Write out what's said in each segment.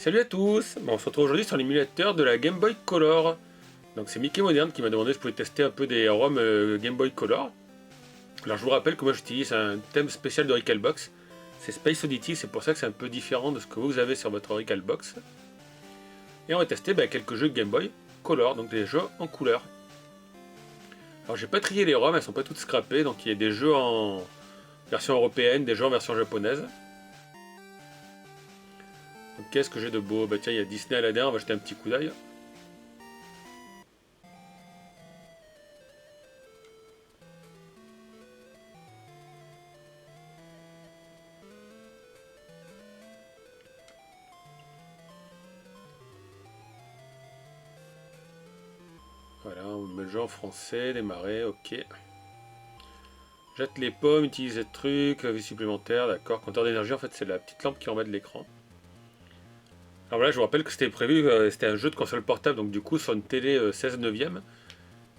Salut à tous. On se retrouve aujourd'hui sur l'émulateur de la Game Boy Color. Donc c'est Mickey Moderne qui m'a demandé si je pouvais tester un peu des ROM Game Boy Color. Alors je vous rappelle que moi j'utilise un thème spécial de Recalbox. C'est Space Oddity, c'est pour ça que c'est un peu différent de ce que vous avez sur votre Recalbox. Et on va tester quelques jeux de Game Boy Color, donc des jeux en couleur. Alors j'ai pas trié les ROM, elles sont pas toutes scrappées, donc il y a des jeux en version européenne, des jeux en version japonaise. Qu'est-ce que j'ai de beau? Tiens, il y a Disney Aladdin, on va jeter un petit coup d'œil. Voilà, on met le jeu en français, démarrer, ok. Jette les pommes, utilise le truc, vie supplémentaire, d'accord. Compteur d'énergie, en fait, c'est la petite lampe qui remet de l'écran. Alors voilà, je vous rappelle que c'était prévu, c'était un jeu de console portable, donc du coup, sur une télé 16 neuvième.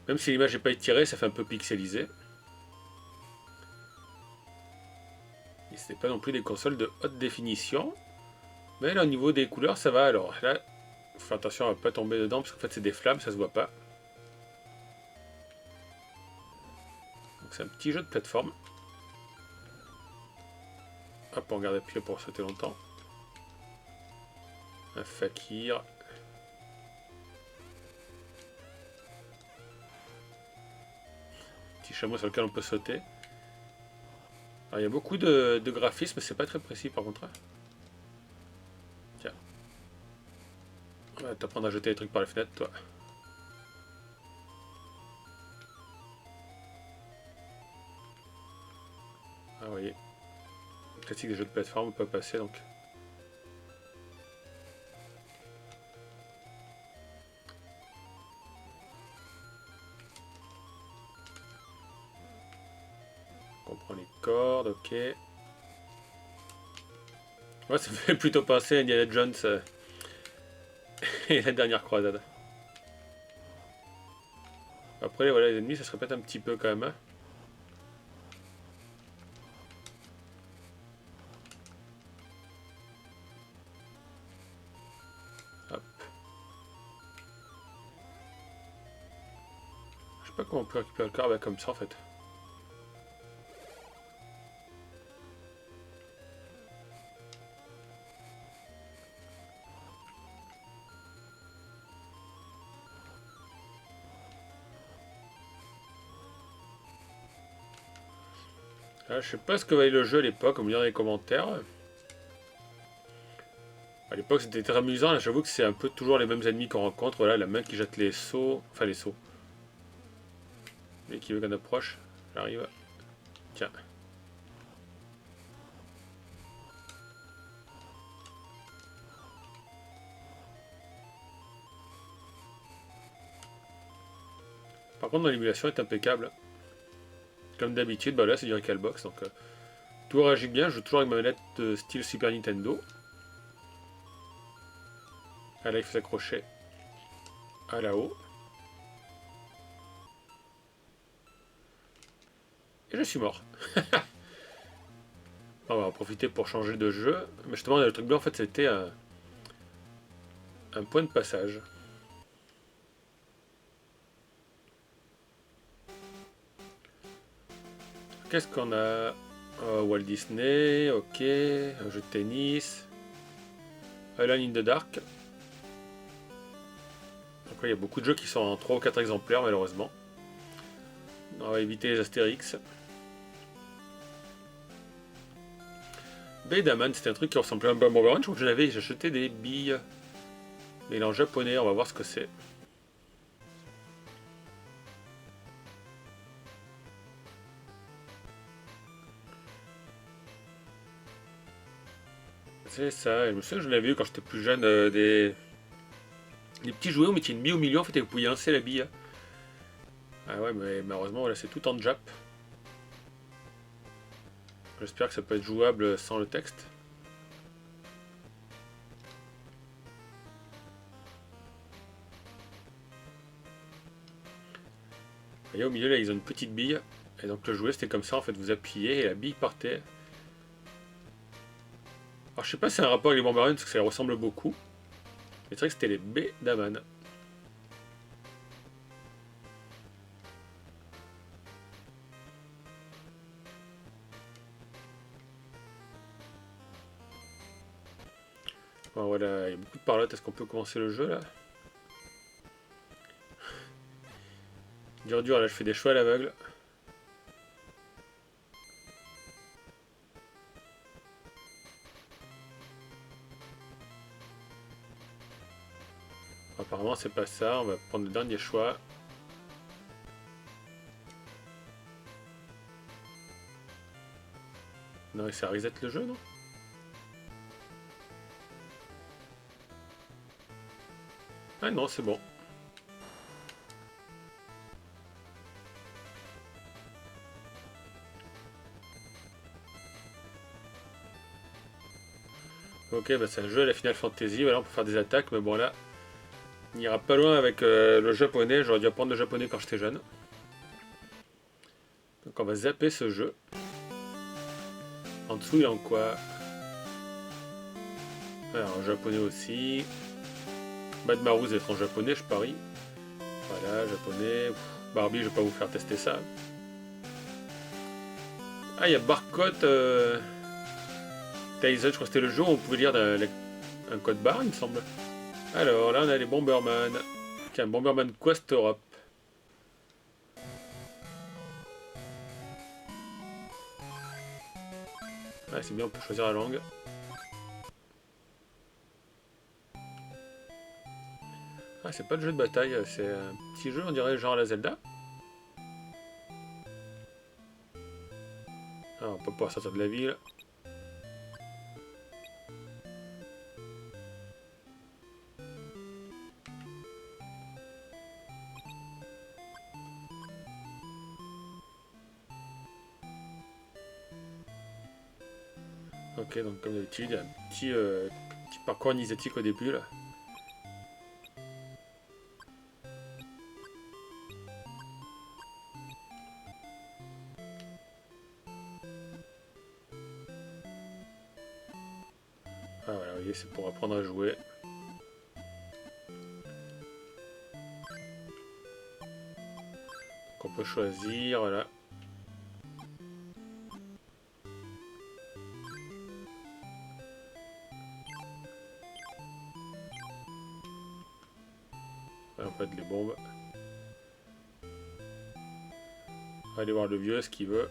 Même si l'image n'est pas étirée, ça fait un peu pixelisé. Et c'était pas non plus des consoles de haute définition. Mais là, au niveau des couleurs, ça va. Alors là, faut faire attention à ne pas tomber dedans, parce qu'en fait, c'est des flammes, ça se voit pas. Donc c'est un petit jeu de plateforme. Hop, on garde appuyé pour sauter longtemps. Un fakir. Petit chameau sur lequel on peut sauter. Alors, il y a beaucoup de graphismes, c'est pas très précis par contre. Tiens. On va t'apprendre à jeter les trucs par les fenêtres, toi. Ah, vous voyez. Classique des jeux de plateforme, on peut passer donc. On prend les cordes, ok. Ouais, ça me fait plutôt penser à Indiana Jones et la dernière croisade. Après, voilà, les ennemis, ça se répète un petit peu quand même. Hop. Je sais pas comment on peut récupérer le corps comme ça en fait. Là, je sais pas ce que valait le jeu à l'époque, on me dit dans les commentaires. À l'époque c'était très amusant, là j'avoue que c'est un peu toujours les mêmes ennemis qu'on rencontre. Voilà, la main qui jette les sauts, enfin les sauts. Et qui veut qu'on approche, j'arrive. Tiens. Par contre, l'émulation est impeccable. Comme d'habitude, là c'est du Recalbox, donc tout réagit bien. Je joue toujours avec ma manette style Super Nintendo. Ah là, il faut s'accrocher à là-haut. Et je suis mort. On va en profiter pour changer de jeu. Mais justement, le truc blanc, en fait, c'était un point de passage. Qu'est-ce qu'on a? Walt Disney, ok. Un jeu de tennis. Alone in the Dark. Donc il y a beaucoup de jeux qui sont en 3 ou 4 exemplaires, malheureusement. On va éviter les Astérix. Bedaman, c'était un truc qui ressemblait un peu à Bomberman. Je crois que j'ai acheté des billes. Mais il est en japonais, on va voir ce que c'est. C'est ça, je me souviens que je l'avais vu quand j'étais plus jeune, des petits jouets, vous mettiez une bille au milieu en fait et vous pouviez lancer la bille. Ah ouais, mais malheureusement, voilà, c'est tout en Jap. J'espère que ça peut être jouable sans le texte. Vous voyez, au milieu là, ils ont une petite bille. Et donc le jouet, c'était comme ça, en fait, vous appuyez et la bille partait. Alors je sais pas si c'est un rapport avec les Bomberman parce que ça ressemble beaucoup. Mais c'est vrai que c'était les B d'Aman. Bon, voilà, il y a beaucoup de parlotte. Est-ce qu'on peut commencer le jeu là? Dur, là je fais des choix à l'aveugle. Apparemment c'est pas ça, on va prendre le dernier choix. Non, et ça reset le jeu, non? Ah non, c'est bon. Ok, bah c'est un jeu à la Final Fantasy, voilà, on peut faire des attaques, mais bon là, il n'ira pas loin avec le japonais, j'aurais dû apprendre le japonais quand j'étais jeune. Donc on va zapper ce jeu. En dessous, il y a en quoi? Alors, en japonais aussi. Bad Marouz est en japonais, je parie. Voilà, japonais. Pff, Barbie, je vais pas vous faire tester ça. Ah, il y a Barcode Tyson, je crois que c'était le jour où on pouvait lire un code barre, il me semble. Alors, là, on a les Bomberman. Tiens, Bomberman Quest Europe. Ah, c'est bien, on peut choisir la langue. Ah, c'est pas le jeu de bataille, c'est un petit jeu, on dirait genre la Zelda. Ah, on peut pouvoir sortir de la ville. Ok, donc comme d'habitude, il y a un petit parcours initiatique au début là. Ah voilà, vous voyez, c'est pour apprendre à jouer. Donc on peut choisir, voilà. Voilà, on peut mettre les bombes. On va aller voir le vieux, ce qu'il veut.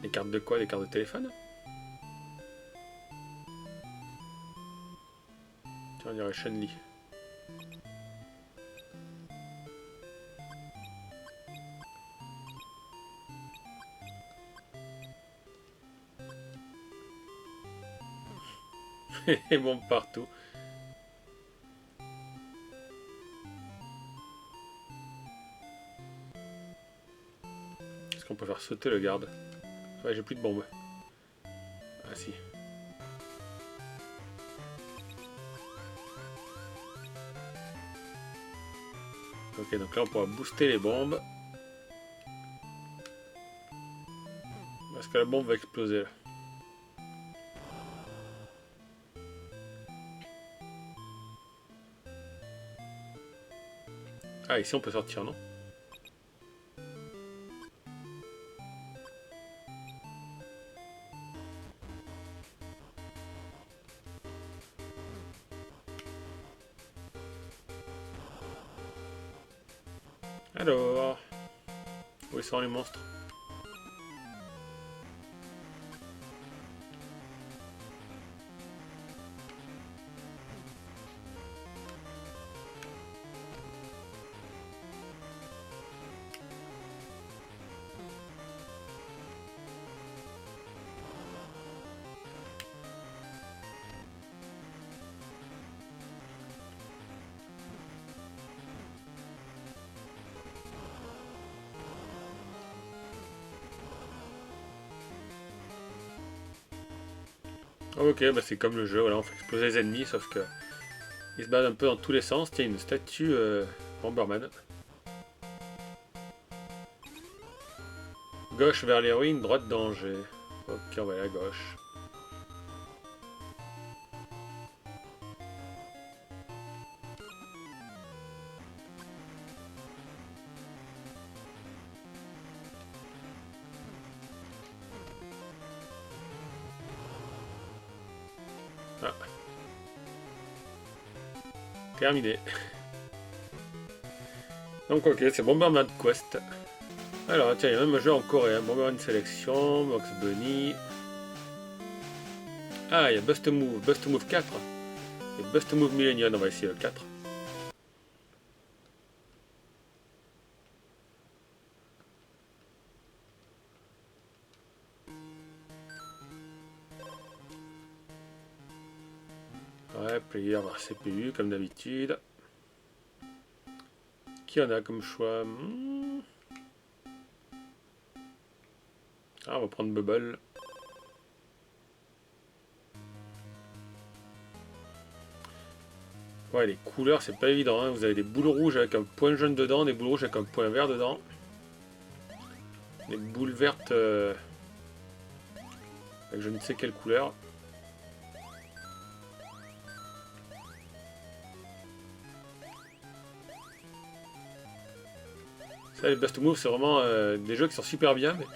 Les cartes de quoi? Les cartes de téléphone? Tiens, on dirait Chun-Li. Et bombes partout. Est-ce qu'on peut faire sauter le garde? Ouais, j'ai plus de bombes. Ah si. Ok, donc là on pourra booster les bombes. Parce que la bombe va exploser là. Ah, ici on peut sortir, non? Alors, où sont les monstres? Ok, bah c'est comme le jeu, voilà, on fait exploser les ennemis, sauf que ils se battent un peu dans tous les sens. Tiens, une statue Bomberman. Gauche vers l'héroïne, droite danger. Ok, on va aller à gauche. Terminé. Donc ok, c'est Bomberman Quest. Alors tiens, il y a même un jeu en coréen, Bomberman Selection, Box Bunny. Ah, il y a Bust Move 4. Et Bust Move Millennium, on va essayer le 4. Ouais, player par CPU comme d'habitude. Qui en a comme choix? Ah, on va prendre Bubble. Ouais, les couleurs, c'est pas évident. Hein. Vous avez des boules rouges avec un point jaune dedans, des boules rouges avec un point vert dedans. Des boules vertes avec je ne sais quelle couleur. Ça, les Best Move, c'est vraiment des jeux qui sont super bien, mais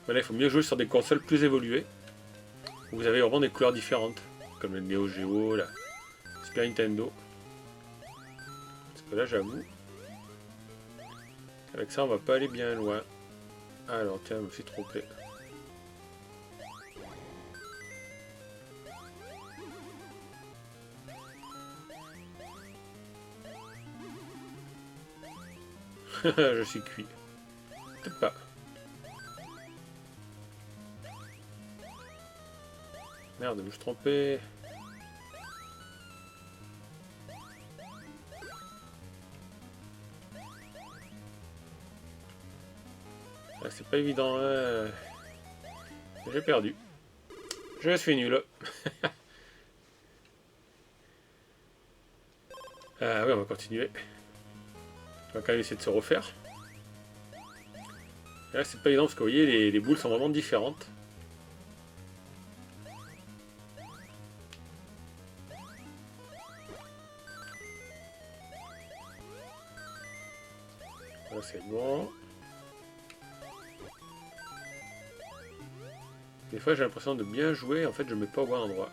voilà, il faut mieux jouer sur des consoles plus évoluées. Où vous avez vraiment des couleurs différentes, comme le Neo Geo, la Super Nintendo. Parce que là, j'avoue, avec ça, on va pas aller bien loin. Alors, tiens, je me suis trompé. Je suis cuit. Peut-être pas. Merde, je me suis trompé. Ah, c'est pas évident, hein. J'ai perdu. Je suis nul. Ah oui, on va continuer. On va quand même essayer de se refaire. Et là, c'est pas évident parce que vous voyez, les boules sont vraiment différentes. Là, c'est bon. Des fois, j'ai l'impression de bien jouer. En fait, je ne mets pas au bon endroit.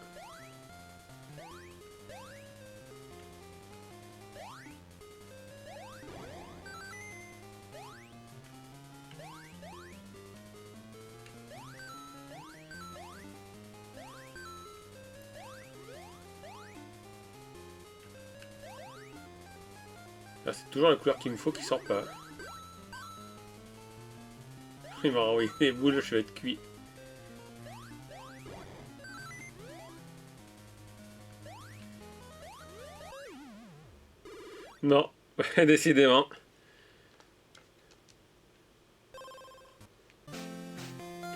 Là, c'est toujours la couleur qu'il me faut qui sort pas. Il m'a renvoyé des boules, je vais être cuit. Non, décidément.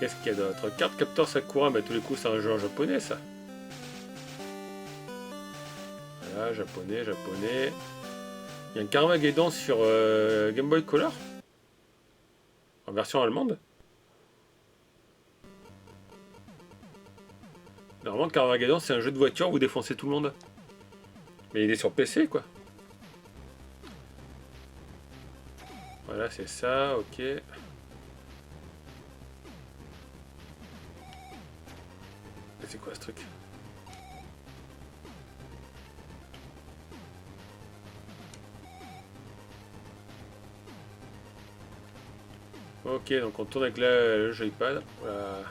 Qu'est-ce qu'il y a d'autre? Carte Captor Sakura, mais tous les coups c'est un jeu en japonais ça. Voilà, japonais, japonais. Il y a un Carmageddon sur Game Boy Color. En version allemande. Normalement, Carmageddon c'est un jeu de voiture où vous défoncez tout le monde. Mais il est sur PC quoi. Voilà, c'est ça, ok. C'est quoi ce truc? Ok, donc on tourne avec le joypad. Voilà.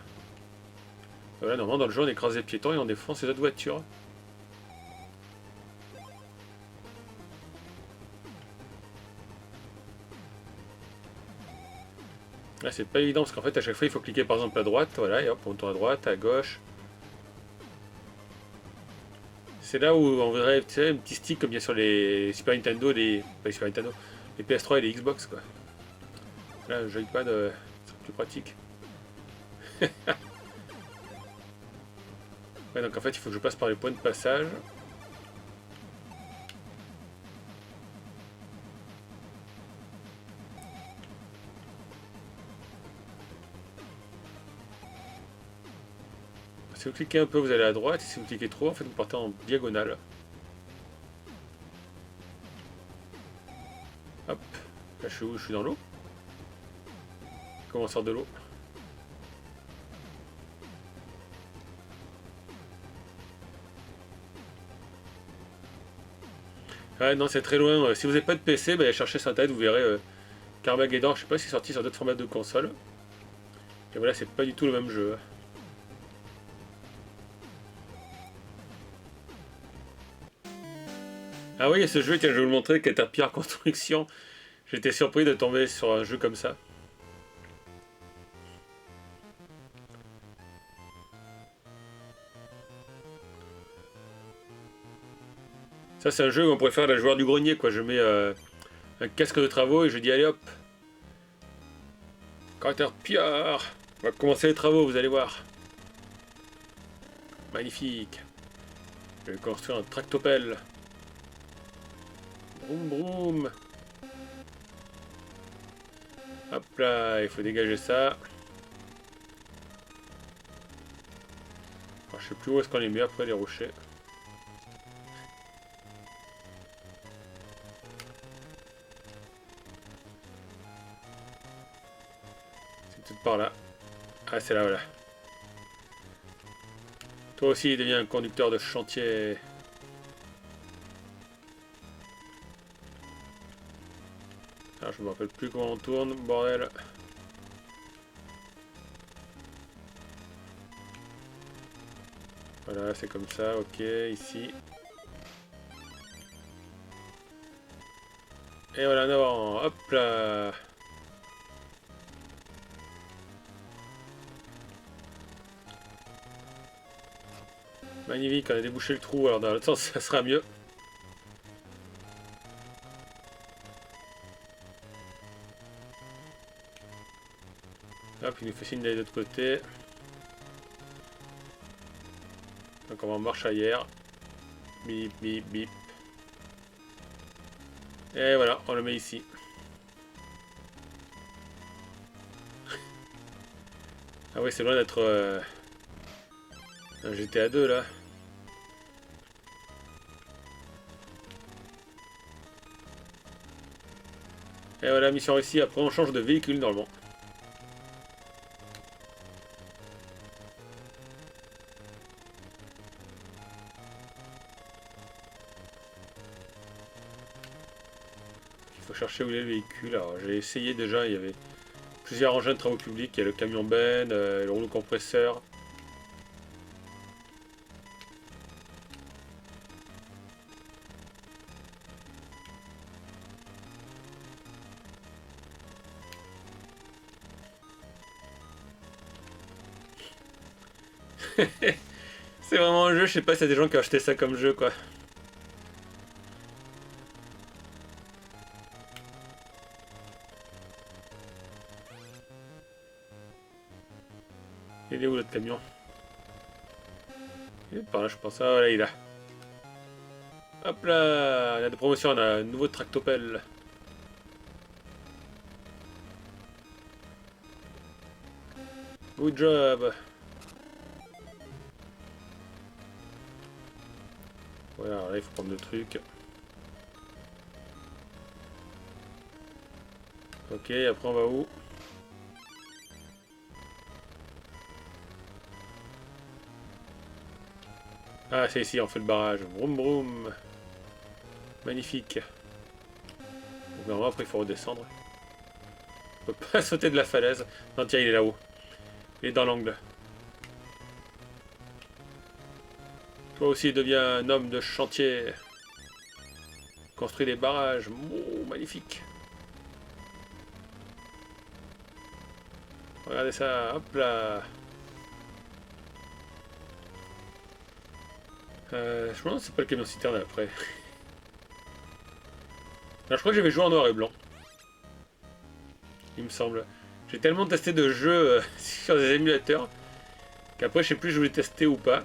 Voilà, normalement dans le jeu on écrase les piétons et on défonce les autres voitures. Là c'est pas évident parce qu'en fait à chaque fois il faut cliquer par exemple à droite, voilà, et hop on tourne à droite, à gauche. C'est là où on verrait tu sais, un petit stick comme il y a sur les Super Nintendo, pas les Super Nintendo, les PS3 et les Xbox quoi. Là le joypad c'est plus pratique. Ouais donc en fait il faut que je passe par les points de passage. Si vous cliquez un peu, vous allez à droite, et si vous cliquez trop, en fait, vous partez en diagonale. Hop, là je suis où? Je suis dans l'eau. Comment on sort de l'eau? Ouais, non, c'est très loin. Si vous n'avez pas de PC, bah, cherchez sur internet, vous verrez Carmageddon. Je sais pas si c'est sorti sur d'autres formats de console. Et voilà, c'est pas du tout le même jeu. Ah oui, il y a ce jeu, tiens, je vais vous le montrer, Caterpillar Construction. J'étais surpris de tomber sur un jeu comme ça. Ça, c'est un jeu où on pourrait faire la joueur du grenier, quoi. Je mets un casque de travaux et je dis, allez hop, Caterpillar. On va commencer les travaux, vous allez voir. Magnifique. Je vais construire un tractopelle. Broum broum. Hop là, il faut dégager ça. Alors, je sais plus où est-ce qu'on les met après les rochers. C'est tout par là. Ah, c'est là, voilà. Toi aussi, deviens un conducteur de chantier. Ah, je me rappelle plus comment on tourne, bordel. Voilà, c'est comme ça, ok, ici. Et voilà, en avant, hop là. Magnifique, on a débouché le trou, alors dans l'autre sens, ça sera mieux. Hop, il nous fait signe d'aller de l'autre côté. Donc on va en marche arrière. Bip, bip, bip. Et voilà, on le met ici. Ah oui, c'est loin d'être un GTA 2 là. Et voilà, mission réussie. Après, on change de véhicule normalement. Il faut chercher où est le véhicule. Alors, j'ai essayé déjà. Il y avait plusieurs engins de travaux publics. Il y a le camion Ben, le rouleau compresseur. C'est vraiment un jeu, je sais pas s'il y a des gens qui ont acheté ça comme jeu quoi. Il est où l'autre camion? Il est par là je pense. Ah voilà il est là. Hop là, il y a des promotions, on a un nouveau tractopelle. Good job. Voilà, alors là il faut prendre le truc. Ok, après on va où? Ah c'est ici, on fait le barrage. Vroom vroom. Magnifique. Donc normalement après il faut redescendre. On peut pas sauter de la falaise. Non tiens il est là-haut. Il est dans l'angle. Toi aussi deviens un homme de chantier. Construis des barrages. Oh, magnifique. Regardez ça. Hop là. Je me demande si c'est pas le camion citerne après. Alors, je crois que j'avais joué en noir et blanc. Il me semble. J'ai tellement testé de jeux sur des émulateurs qu'après je sais plus si je voulais tester ou pas.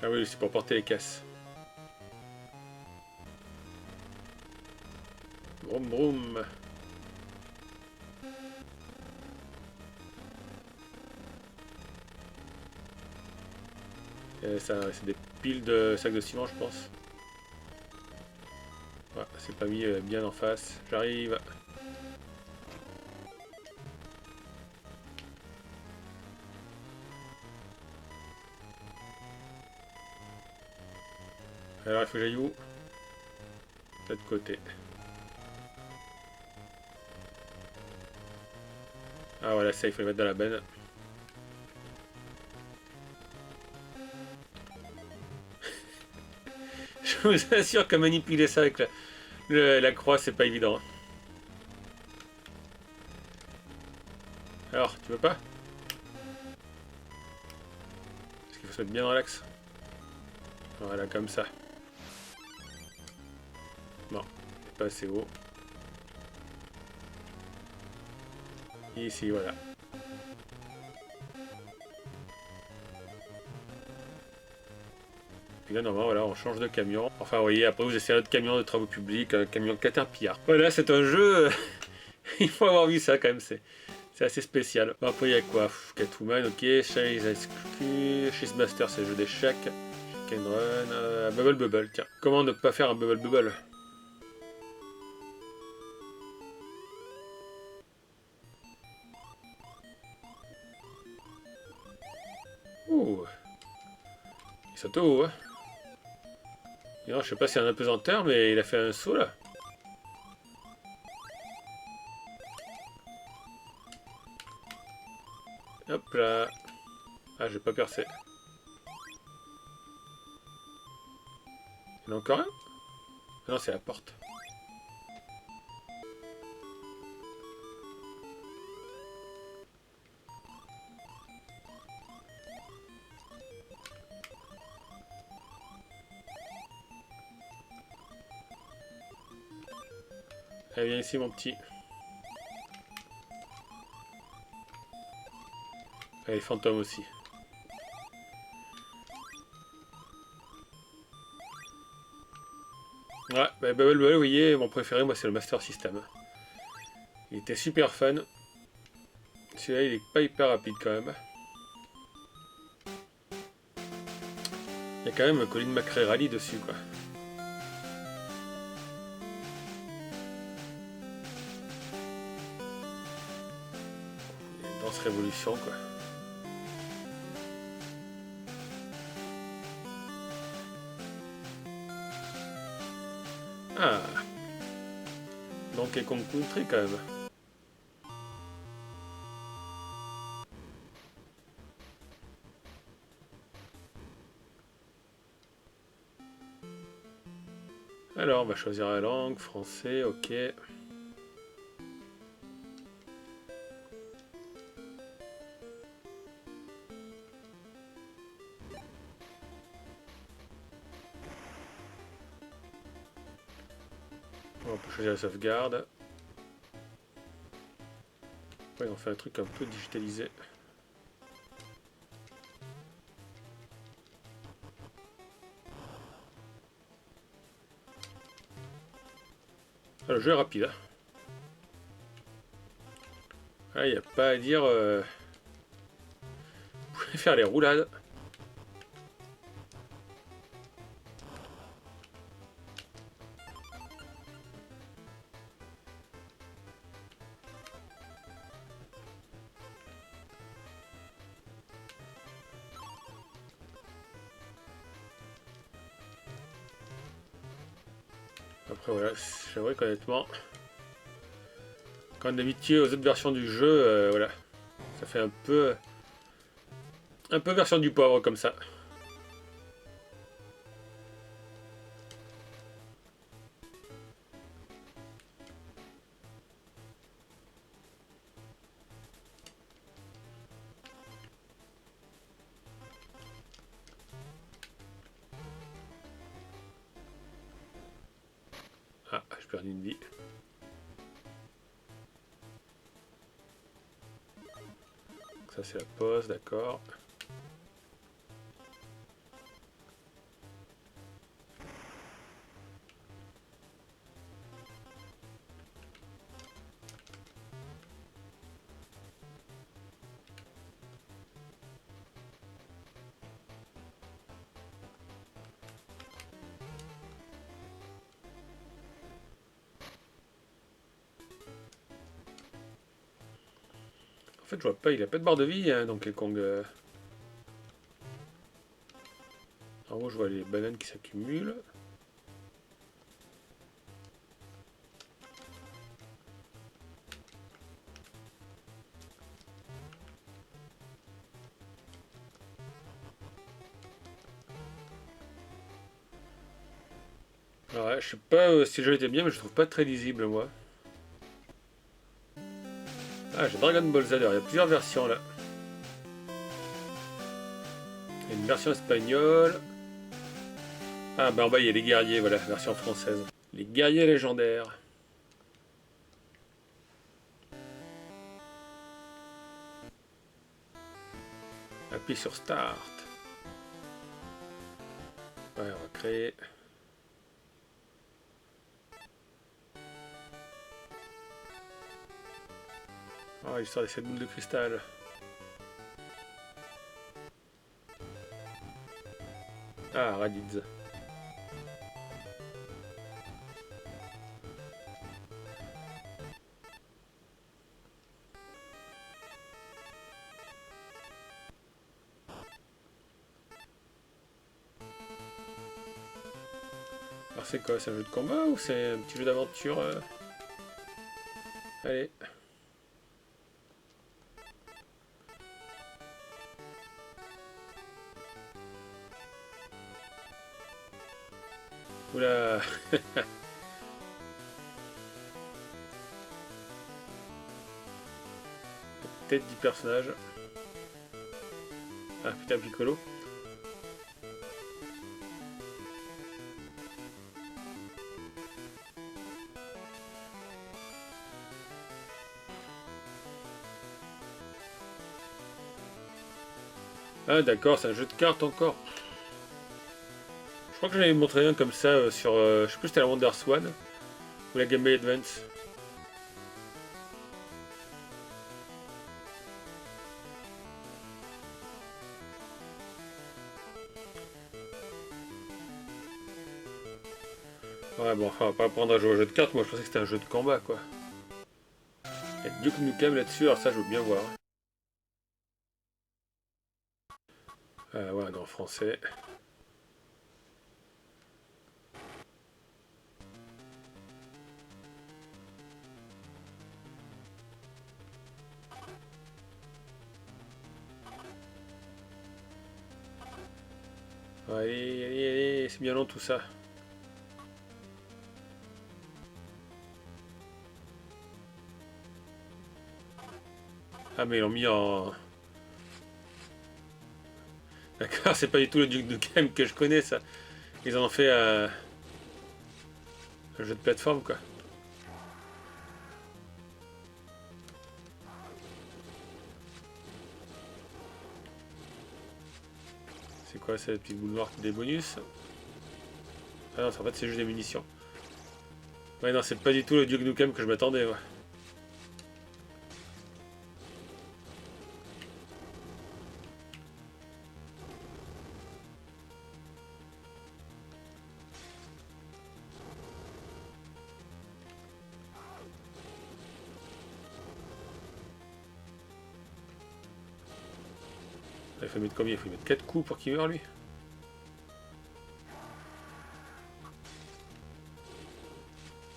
Ah oui, c'est pour porter les caisses. Broum broum. Ça, c'est des piles de sacs de ciment, je pense. Voilà, c'est pas mis bien en face. J'arrive. Alors il faut que j'aille où? De l'autre côté. Ah voilà, ça il faut le mettre dans la benne. Je vous assure que manipuler ça avec la croix c'est pas évident. Alors, tu veux pas? Est-ce qu'il faut se mettre bien dans l'axe? Voilà, comme ça. Non, c'est pas assez haut. Ici, voilà. Puis là, normalement, voilà, on change de camion. Enfin, vous voyez, après vous essayez notre camion de travaux publics, un camion Caterpillar. Voilà, c'est un jeu... il faut avoir vu ça, quand même, c'est assez spécial. Bon, après, il y a quoi? Catwoman, ok. Chase exclu. Chase Master, c'est le jeu d'échecs. Chicken Run. Bubble Bubble, tiens. Comment ne pas faire un Bubble Bubble? Ouh. Il saute au haut, hein. Non, je sais pas si c'est un apesanteur, mais il a fait un saut, là. Hop là. Ah, j'ai pas percé. Il y en a encore un? Ah non, c'est la porte. Allez, viens ici, mon petit. Allez, fantôme aussi. Ouais, bah, Bubble Bubble, vous voyez, mon préféré, moi, c'est le Master System. Il était super fun. Celui-là, il est pas hyper rapide quand même. Il y a quand même Colin McRae Rally dessus, quoi. Danse Révolution, quoi. Ah, Donkey Kong Country, quand même. Alors, on va choisir la langue, français, ok. On peut choisir la sauvegarde. Ouais, on fait un truc un peu digitalisé. Ah, le jeu est rapide. Ah, il n'y a pas à dire. Vous pouvez faire les roulades. Après voilà, j'aimerais qu'honnêtement, quand on est habitué aux autres versions du jeu, voilà, ça fait un peu version du pauvre comme ça. Ah, je perds une vie. Ça c'est la pause, d'accord. En fait, je vois pas, il a pas de barre de vie, hein, Donkey Kong. En haut, je vois les bananes qui s'accumulent. Ouais, je sais pas si le jeu était bien, mais je trouve pas très lisible, moi. Ah, j'ai Dragon Ball Z, alors il y a plusieurs versions là. Il y a une version espagnole. Ah, bah en bas il y a les guerriers, voilà, version française. Les guerriers légendaires. Appuie sur Start. Ouais, on va créer. Oh, l'histoire de cette boule de cristal. Ah, Raditz. Alors c'est quoi? C'est un jeu de combat ou c'est un petit jeu d'aventure Allez. Oula. Tête du personnage. Ah putain, Piccolo. Ah d'accord, c'est un jeu de cartes encore. Je crois que j'en avais montré un comme ça sur... je sais plus si c'était la Wonder Swan ou la Game Boy Advance. Ouais bon, enfin, on va pas apprendre à jouer au jeu de cartes, moi je pensais que c'était un jeu de combat quoi. Il y a Duke Nukem là-dessus, alors ça je veux bien voir. Ouais, en français. Allez, allez, allez, c'est bien long tout ça. Ah mais ils l'ont mis en... D'accord, c'est pas du tout le Duke Nukem que je connais ça. Ils en ont fait un jeu de plateforme quoi. C'est quoi cette petite boule noire des bonus? Ah non, en fait c'est juste des munitions. Ouais non, c'est pas du tout le Duke Nukem que je m'attendais. Ouais. Il faut mettre combien? Il faut mettre 4 coups pour qu'il meure lui.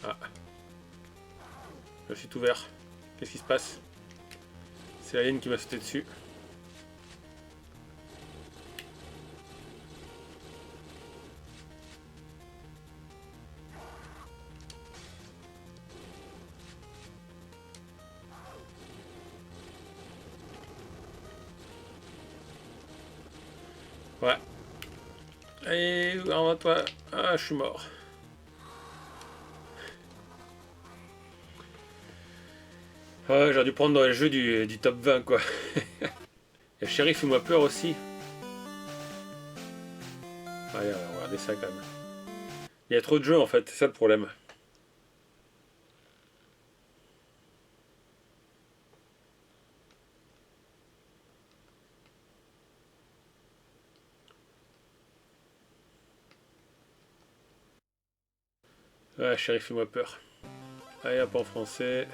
Ah, je suis tout vert. Qu'est-ce qui se passe? C'est l'alien qui m'a sauté dessus. Ouais. Allez, en toi. Ah, je suis mort. Ouais, j'aurais dû prendre dans les jeux du top 20 quoi. Et Sheriff fait-moi peur aussi. Allez, on va regarder ça quand même. Il y a trop de jeux en fait, c'est ça le problème. Ouais, Sheriff fait-moi peur. Allez, hop en français.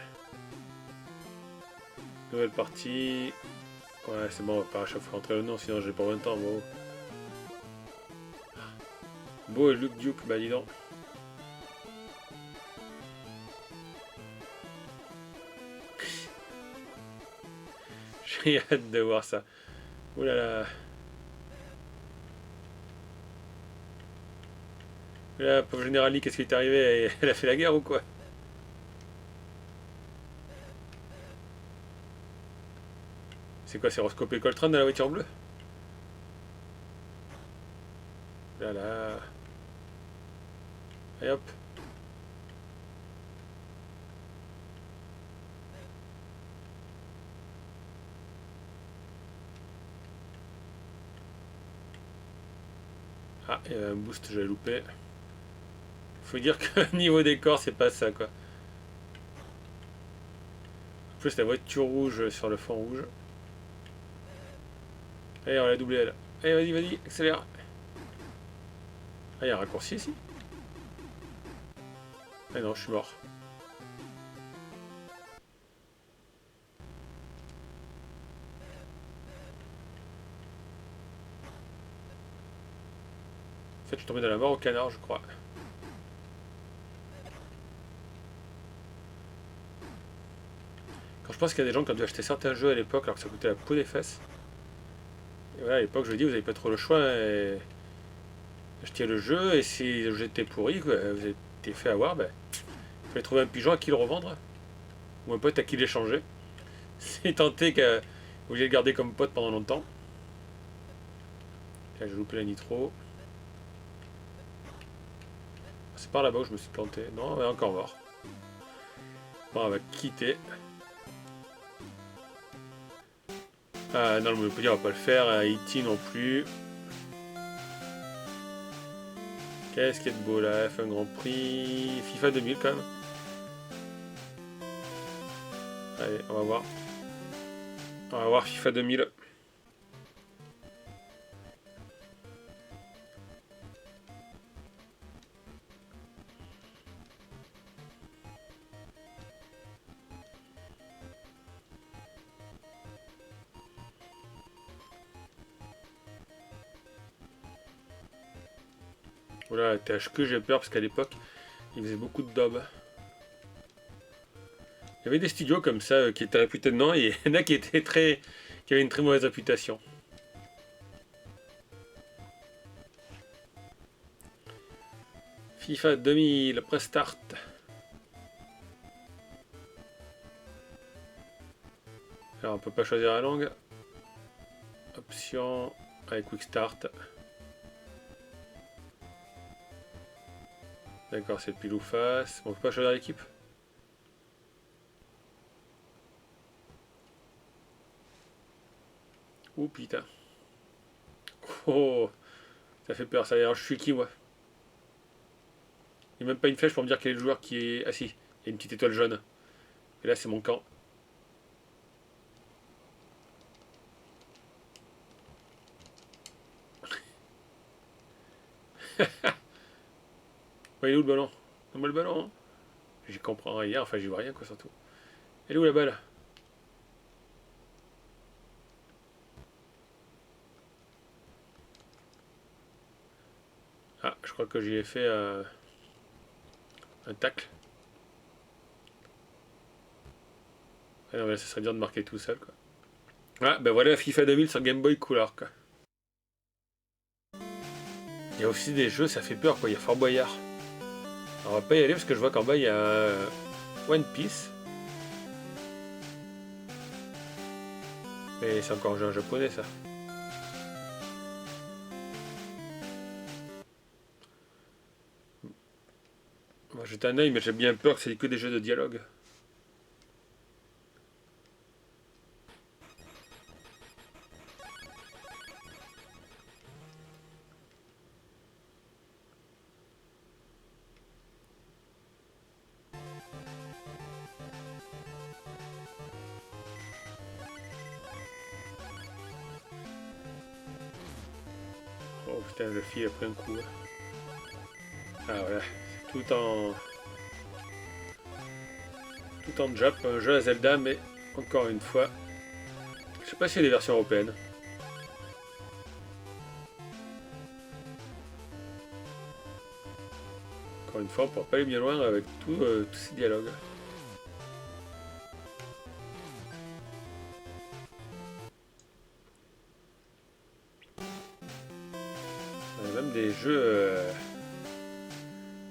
Nouvelle partie. Ouais, c'est bon, on va pas à chaque fois rentrer le nom, sinon j'ai pas 20 ans, moi. Beau et Luke Duke, bah dis donc. J'ai hâte de voir ça. Ouh là là. Là, pauvre Général Lee, qu'est-ce qui est arrivé? Elle a fait la guerre ou quoi? C'est quoi, c'est Roscoe et Coltrane dans la voiture bleue? Là là. Allez hop. Ah, il y avait un boost, j'ai loupé. Faut dire que niveau décor, c'est pas ça quoi. En plus, la voiture rouge sur le fond rouge. Allez, on l'a doublé elle. Allez, vas-y, accélère. Ah, il y a un raccourci ici. Ah non, je suis mort. En fait, je suis tombé dans la mort au canard, je crois. Quand je pense qu'il y a des gens qui ont dû acheter certains jeux à l'époque alors que ça coûtait la peau des fesses. Et voilà, à l'époque, je dis, vous n'avez pas trop le choix. Et... achetez le jeu, et si le jeu était pourri, quoi, vous êtes fait avoir, ben, il fallait trouver un pigeon à qui le revendre. Ou un pote à qui l'échanger. C'est tenté que vous vouliez le garder comme pote pendant longtemps. Là, j'ai loupé la nitro. C'est par là-bas où je me suis planté. Non, on est encore mort. Bon, on va quitter. Ah non, le Monopoly, on va pas le faire. E.T. non plus. Qu'est-ce qu'il y a de beau là? F1 Grand Prix. FIFA 2000 quand même. Allez, on va voir. On va voir FIFA 2000. Voilà, THQ, j'ai peur parce qu'à l'époque, il faisait beaucoup de daubes. Il y avait des studios comme ça qui étaient réputés de non, et il y en a qui étaient qui avaient une très mauvaise réputation. FIFA 2000, Prestart. Alors on peut pas choisir la langue. Option, avec Quick Start. D'accord, c'est pile ou face. On peut pas choisir l'équipe. Ouh putain. Oh, ça fait peur ça. Alors je suis qui moi? Il n'y a même pas une flèche pour me dire quel est le joueur qui est. Ah si, il y a une petite étoile jaune. Et là c'est mon camp. Ouais, il est où le ballon? Donne-moi le ballon. J'y comprends rien, enfin j'y vois rien quoi surtout. Elle est où la balle? Ah, je crois que j'y ai fait un tacle. Ah non, mais là, ça serait dur de marquer tout seul quoi. Ah, ben voilà FIFA 2000 sur Game Boy Color quoi. Il y a aussi des jeux, ça fait peur quoi, il y a Fort Boyard. Alors, on va pas y aller parce que je vois qu'en bas il y a One Piece. Mais c'est encore un jeu en japonais ça. On va jeter un oeil, mais j'ai bien peur que c'est que des jeux de dialogue. Oh putain, le fil a pris un coup. Ah voilà, tout en Jap, un jeu à Zelda, mais encore une fois, je sais pas s'il y a des versions européennes. Encore une fois, on pourra pas aller bien loin avec tous ces dialogues. On a même des jeux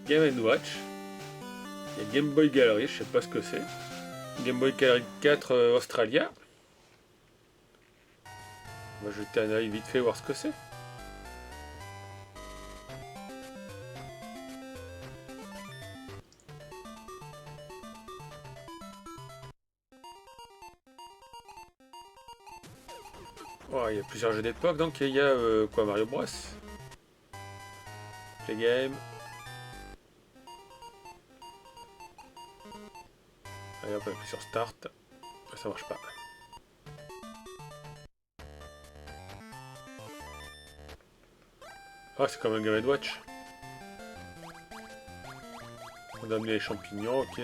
Game & Watch. Il y a Game Boy Gallery, je sais pas ce que c'est. Game Boy Gallery 4 Australia. On va jeter un œil vite fait voir ce que c'est. Oh, il y a plusieurs jeux d'époque, donc il y a quoi, Mario Bros. Play Game. Allez hop, on appuie sur Start. Ça marche pas. Ah, c'est comme un Game & Watch. On a amené les champignons, ok.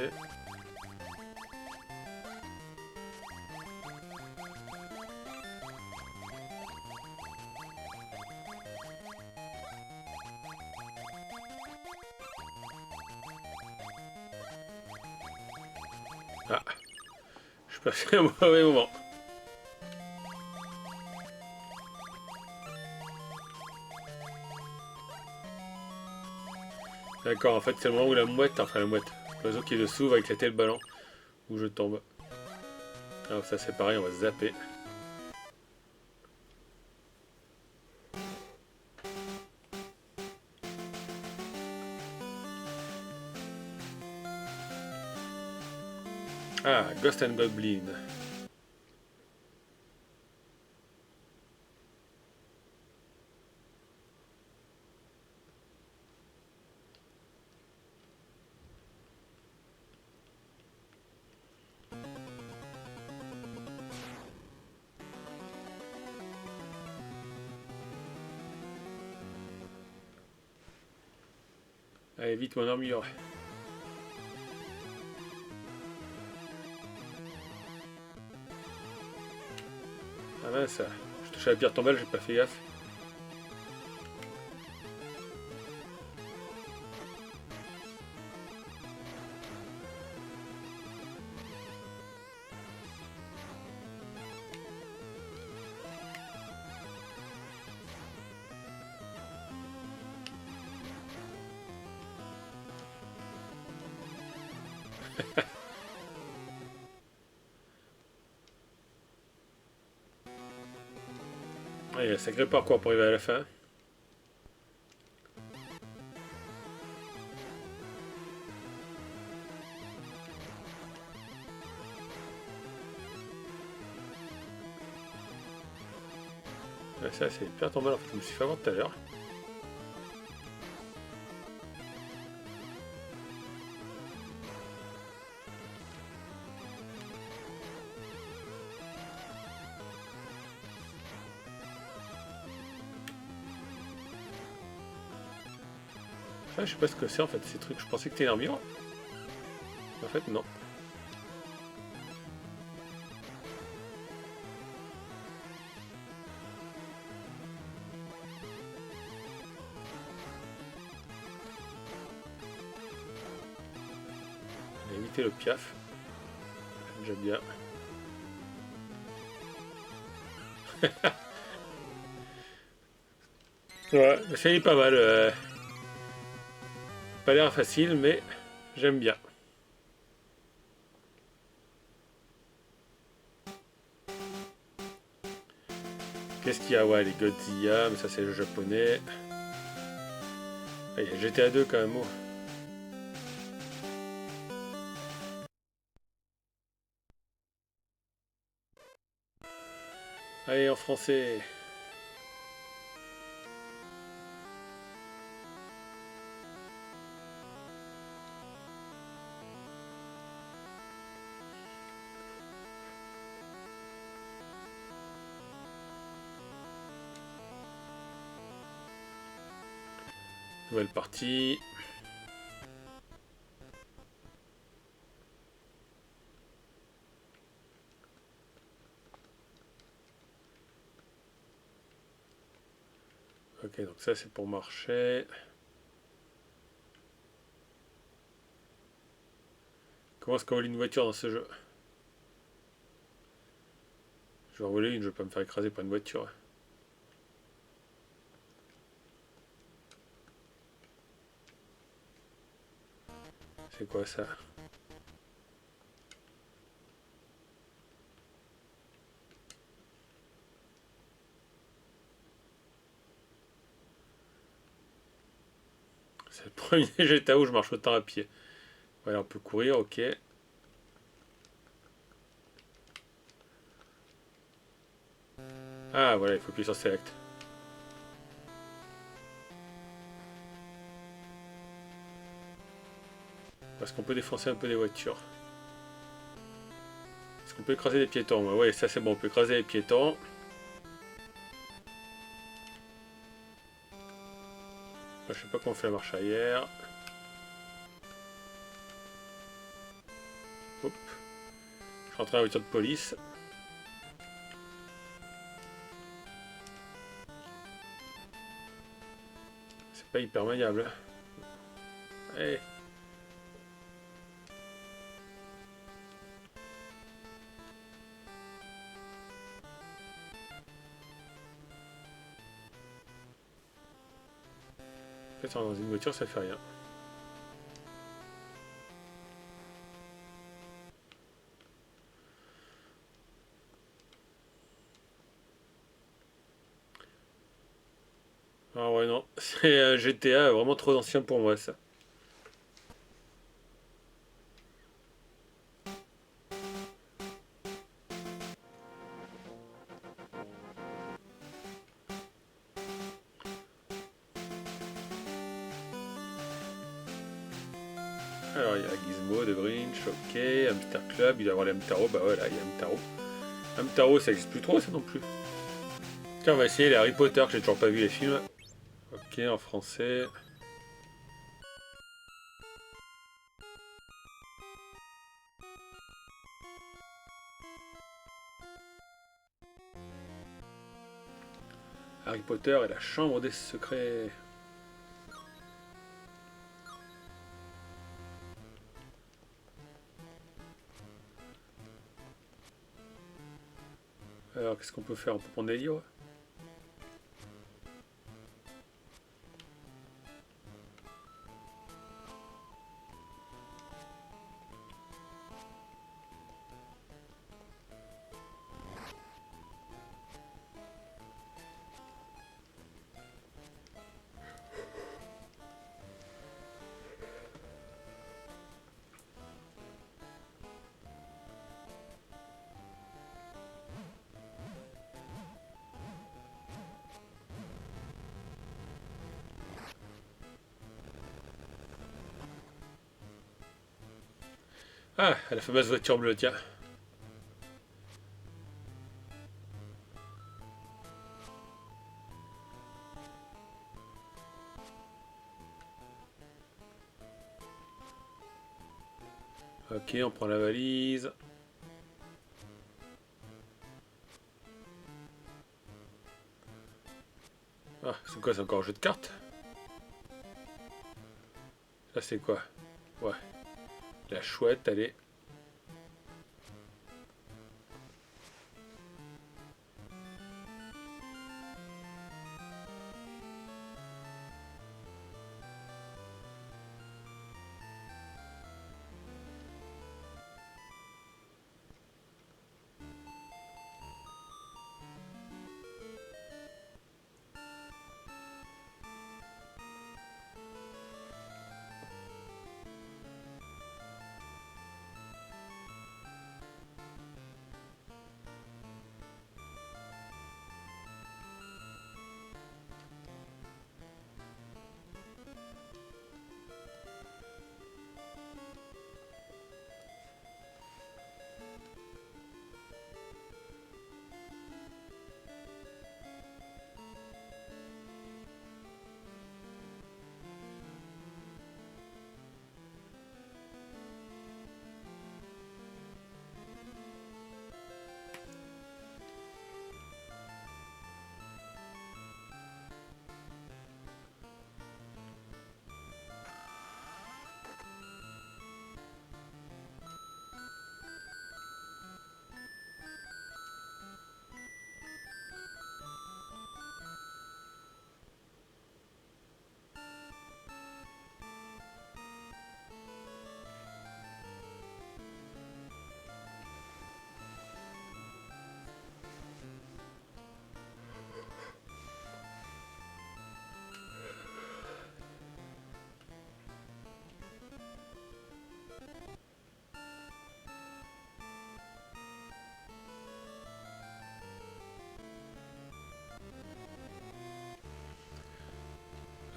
Ah, je suis passé un mauvais moment. D'accord, en fait c'est le moment où la mouette, enfin la mouette, l'oiseau qui est dessous va éclater le ballon, où je tombe. Alors ça c'est pareil, on va zapper. Ah, Ghost and Goblin. Allez vite mon armure. Ah mince, je touche à la pierre tombale, j'ai pas fait gaffe. Il y a un sacré parcours pour arriver à la fin. Ah, ça c'est pierre tombale en fait, je me suis fait avoir tout à l'heure. Ah, je sais pas ce que c'est en fait ces trucs, je pensais que c'était une armure. En fait non. On a évité le piaf. J'aime bien. Ouais, ça y est pas mal. Pas l'air facile, mais j'aime bien. Qu'est-ce qu'il y a? Ouais, les Godzilla, mais ça c'est le japonais. Ah, il y a GTA 2 quand même. Oh. Allez, en français. Nouvelle partie. Ok, donc ça c'est pour marcher. Comment est-ce qu'on vole une voiture dans ce jeu? Je vais en voler une, je vais pas me faire écraser par une voiture. C'est quoi ça? C'est le premier GTA où je marche autant à pied. Voilà, on peut courir, ok. Ah voilà, il faut appuyer sur Select. Parce qu'on peut défoncer un peu les voitures. Est-ce qu'on peut écraser les piétons? Ouais, ça c'est bon, on peut écraser les piétons. Je sais pas comment on fait la marche arrière. Hop. Je rentre dans la voiture de police. C'est pas hyper maniable. Allez. En fait, dans une voiture, ça fait rien. Ah ouais, non. C'est un GTA vraiment trop ancien pour moi, ça. Alors, il y a Gizmo, de Grinch, ok. Hamster Club, il doit y avoir les Hamtaro. Bah voilà, il y a Hamtaro. Hamtaro, ça existe plus trop, ça non plus. Tiens, on va essayer les Harry Potter, que j'ai toujours pas vu les films. Ok, en français. Harry Potter et la chambre des secrets. Alors, qu'est-ce qu'on peut faire? On peut prendre des livres? Ah, la fameuse voiture bleue, tiens. Ok, on prend la valise. Ah, c'est quoi? C'est encore un jeu de cartes? Là, c'est quoi? Ouais, la chouette, allez.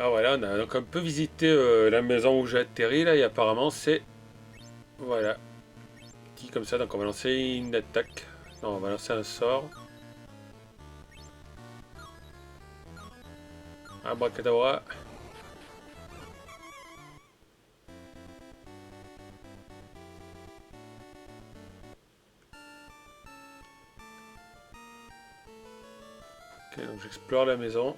Ah voilà, on a donc un peu visité la maison où j'ai atterri là et apparemment c'est... Voilà, petit comme ça, donc on va lancer une attaque. Non, on va lancer un sort. Abracadabra. Ok, donc j'explore la maison.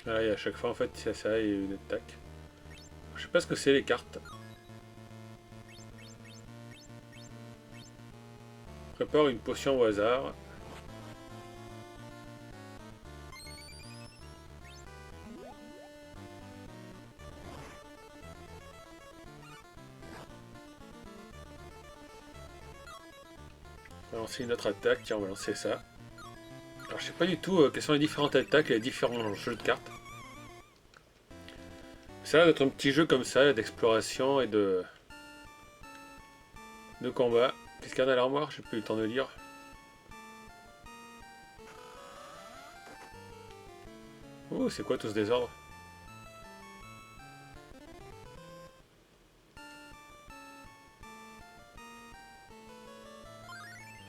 Voilà, et à chaque fois en fait c'est ça et une attaque. Je sais pas ce que c'est les cartes. Prépare une potion au hasard. On va lancer une autre attaque, tiens on va lancer ça. Alors je sais pas du tout quelles sont les différentes attaques et les différents jeux de cartes. Ça va être un petit jeu comme ça, d'exploration et de combat. Qu'est-ce qu'il y a dans l'armoire? J'ai plus eu le temps de lire. Oh, c'est quoi tout ce désordre?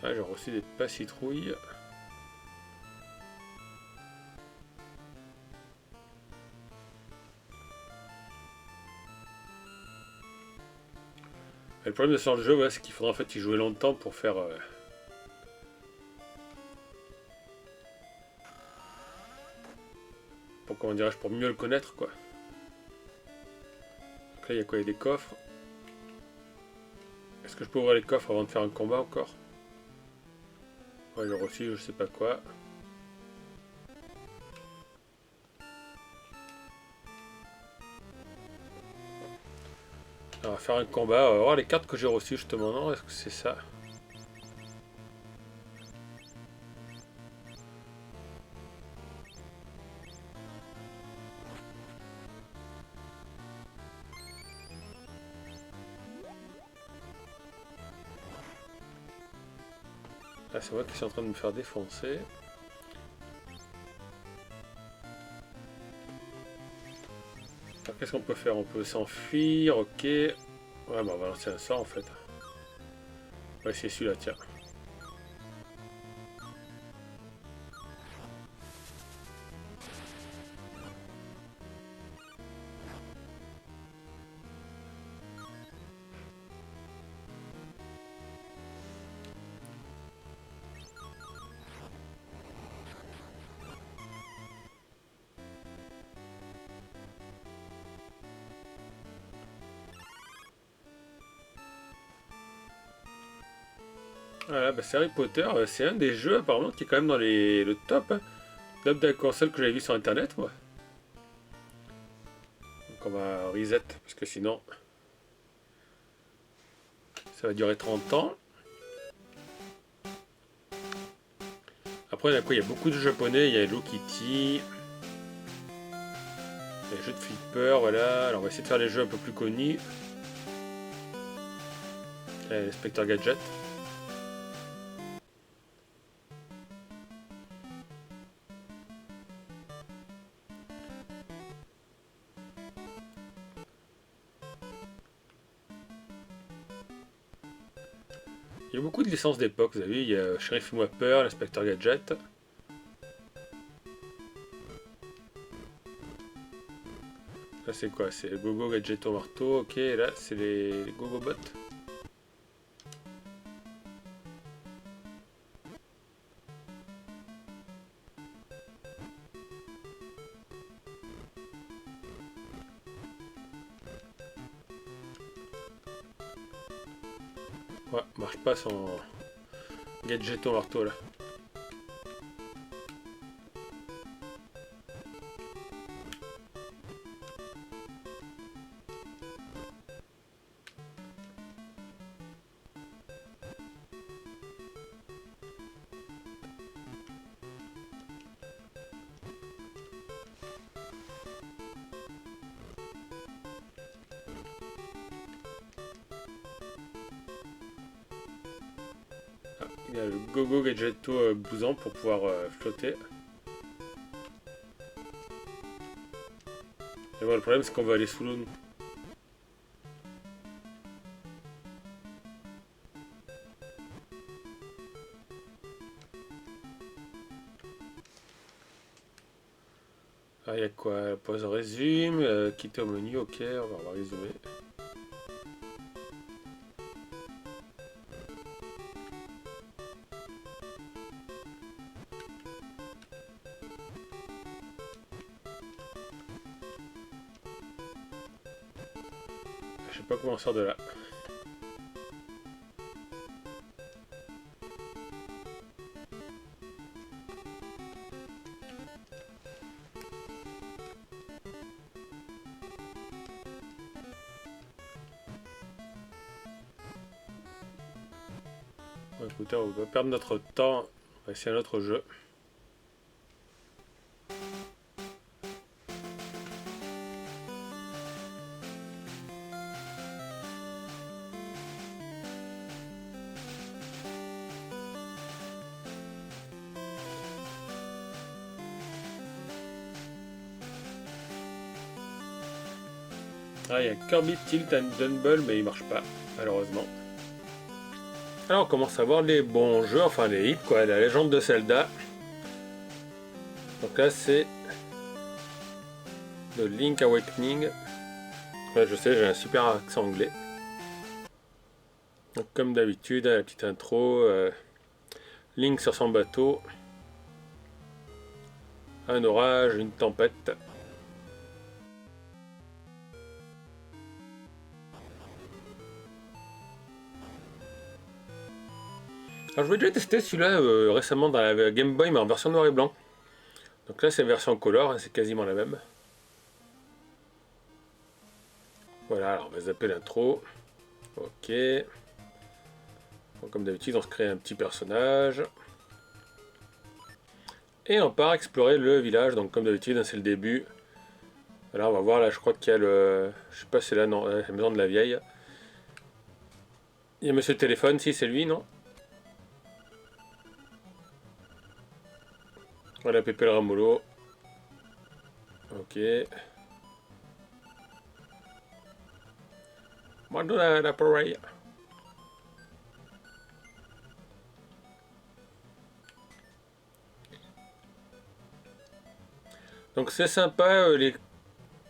Ah, j'ai reçu des pas-citrouilles. Et le problème de ce genre de jeu, ouais, c'est qu'il faudra en fait y jouer longtemps pour faire... pour comment dirais-je, pour mieux le connaître quoi. Donc là il y a quoi? Il y a des coffres. Est-ce que je peux ouvrir les coffres avant de faire un combat encore? Ouais, j'ai reçu je sais pas quoi. Alors, on va faire un combat, on va voir les cartes que j'ai reçues justement, non? Est-ce que c'est ça? Là c'est moi qui suis en train de me faire défoncer. Alors qu'est-ce qu'on peut faire? On peut s'enfuir, ok. Ouais bah on va lancer un sort en fait. On va essayer celui-là, tiens. Voilà, bah c'est Harry Potter, c'est un des jeux apparemment qui est quand même dans le top, hein. Top de la console que j'avais vu sur internet moi. Donc on va reset parce que sinon ça va durer 30 ans. Après il y a quoi? Il y a beaucoup de jeux japonais, il y a Hello Kitty, il y a les jeux de flipper, voilà. Alors on va essayer de faire les jeux un peu plus connus. L'inspecteur Gadget. Il y a beaucoup de licences d'époque, vous avez vu, il y a Sheriff Fais-moi peur, l'inspecteur Gadget. Là c'est quoi? C'est Gogo Gadgeto Marteau, ok, et là c'est les Gogo Bots. Ouais, marche pas son Gadgeto Marteau là. Il y a le Gogo Gadgeto bousant pour pouvoir flotter. Et bon, le problème c'est qu'on va aller sous l'eau. Ah, il y a quoi? Pause résume, quitter au menu, ok, on va résumer. Je sais pas comment on sort de là. Bon, écoutez, on va pas perdre notre temps. On va essayer un autre jeu. Ah, il y a Kirby Tilt and Tumble, mais il marche pas, malheureusement. Alors on commence à voir les bons jeux, enfin les hits quoi, la légende de Zelda. Donc là c'est The Link Awakening. Ouais, je sais, j'ai un super accent anglais. Donc comme d'habitude, la petite intro, Link sur son bateau, un orage, une tempête. Alors je vais déjà tester celui-là récemment dans la Game Boy mais en version noir et blanc. Donc là c'est version color, hein, c'est quasiment la même. Voilà, alors on va zapper l'intro. Ok. Bon, comme d'habitude on se crée un petit personnage. Et on part explorer le village, donc comme d'habitude hein, c'est le début. Là on va voir, là je crois qu'il y a le... Je sais pas si c'est là, non, la maison de la vieille. Il y a monsieur le téléphone, si c'est lui, non? Voilà, Pépé le Ramolo. Ok. Moi de la pareille. Donc c'est sympa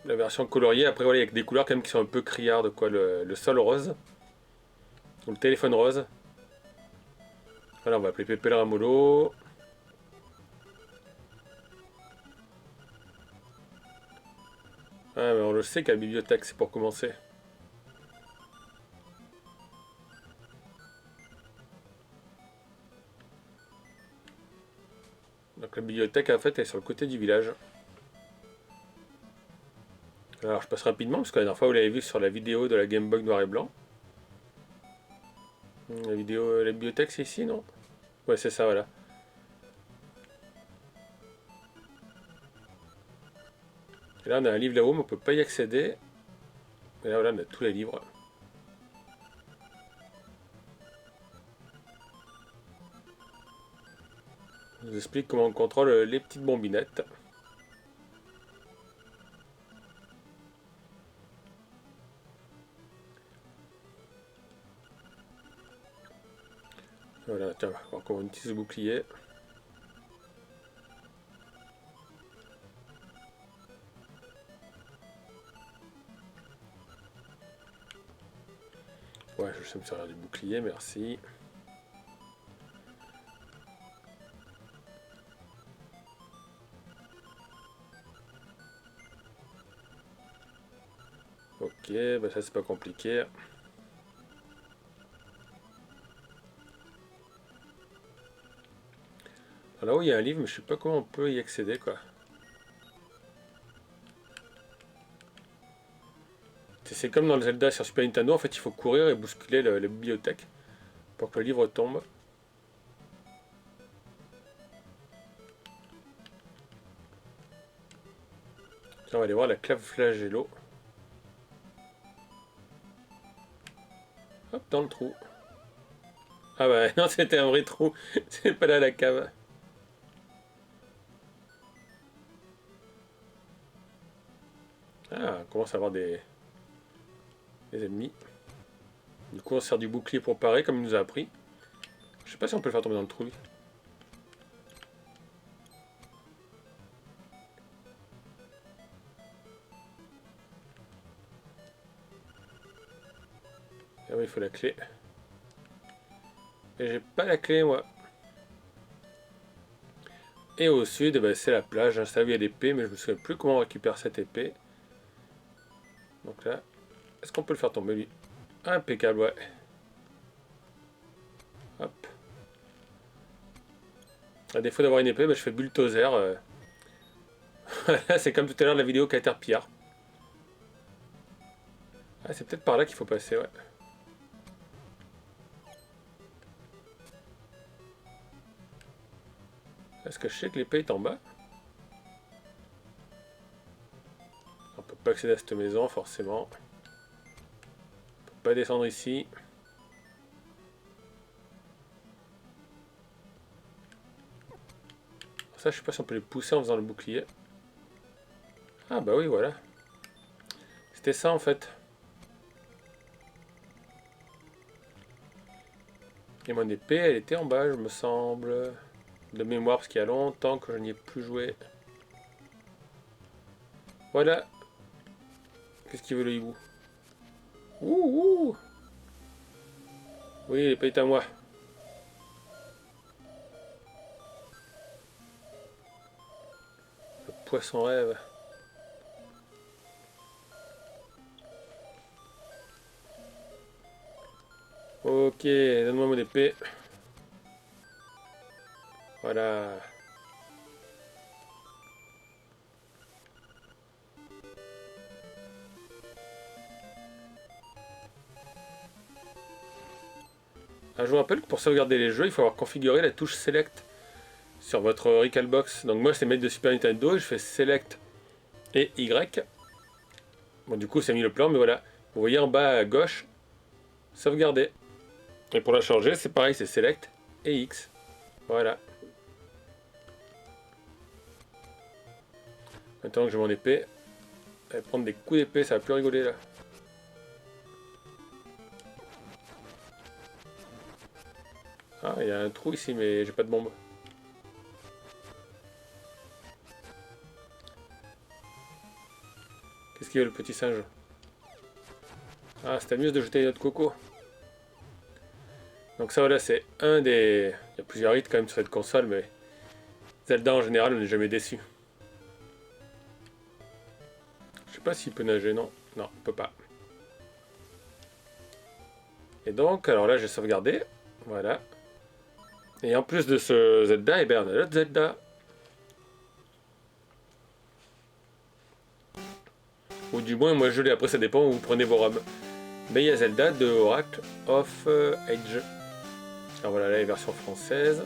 la version coloriée. Après voilà, il y a des couleurs quand même qui sont un peu criardes quoi. Le sol rose. Ou le téléphone rose. Voilà, on va appeler Pépé le Ramolo. Ah mais on le sait qu'à la bibliothèque c'est pour commencer. Donc la bibliothèque en fait est sur le côté du village. Alors je passe rapidement parce que la dernière fois vous l'avez vu sur la vidéo de la Game Boy noir et blanc. La vidéo, la bibliothèque c'est ici non? Ouais c'est ça voilà. Et là on a un livre là-haut mais on peut pas y accéder. Et là voilà on a tous les livres. Je vous explique comment on contrôle les petites bombinettes. Voilà, tiens, encore une petite bouclier. Ouais, je sais me servir du bouclier, merci. Ok, bah ça c'est pas compliqué. Alors là-haut il y a un livre, mais je sais pas comment on peut y accéder quoi. C'est comme dans le Zelda sur Super Nintendo, en fait il faut courir et bousculer la bibliothèque pour que le livre tombe. Tiens, on va aller voir la clave flagello. Hop, dans le trou. Ah bah non, c'était un vrai trou. C'est pas là la cave. Ah, on commence à avoir des ennemis. Du coup, on sert du bouclier pour parer, comme il nous a appris. Je sais pas si on peut le faire tomber dans le trou, lui. Ah oui, il faut la clé. Et j'ai pas la clé, moi. Et au sud, bah, c'est la plage. Je savais il y a l'épée, mais je me souviens plus comment on récupère cette épée. Donc là, est-ce qu'on peut le faire tomber, lui? Impeccable, ouais. Hop. À défaut d'avoir une épée, bah, je fais bulldozer. C'est comme tout à l'heure la vidéo Caterpillar. Ah, c'est peut-être par là qu'il faut passer, ouais. Est-ce que je sais que l'épée est en bas? On peut pas accéder à cette maison, forcément. On peut pas descendre ici. Ça, je sais pas si on peut les pousser en faisant le bouclier. Ah bah oui, voilà. C'était ça, en fait. Et mon épée, elle était en bas, je me semble. De mémoire, parce qu'il y a longtemps que je n'y ai plus joué. Voilà. Qu'est-ce qu'il veut, le hibou? Ouh, ouh. Oui, l'épée est à moi. Le poisson rêve. Ok, donne-moi mon épée. Voilà. Ah, je vous rappelle que pour sauvegarder les jeux, il faut avoir configuré la touche Select sur votre Recalbox. Donc moi, c'est mettre de Super Nintendo et je fais Select et Y. Bon, du coup, ça a mis le plan, mais voilà. Vous voyez en bas à gauche, sauvegarder. Et pour la changer, c'est pareil, c'est Select et X. Voilà. Maintenant que j'ai mon épée, elle va prendre des coups d'épée, ça va plus rigoler là. Ah, il y a un trou ici, mais j'ai pas de bombe. Qu'est-ce qu'il veut le petit singe? Ah, c'est amusant de jeter une autre coco. Donc ça voilà, c'est un des... Il y a plusieurs hits quand même sur cette console, mais Zelda en général, on n'est jamais déçu. Je sais pas s'il peut nager, non. Non, il peut pas. Et donc, alors là, j'ai sauvegardé. Voilà. Et en plus de ce Zelda, et bien on a l'autre Zelda. Ou du moins, moi je l'ai, après ça dépend où vous prenez vos ROM. Mais il y a Zelda de Oracle of Age. Alors voilà, là, les versions françaises.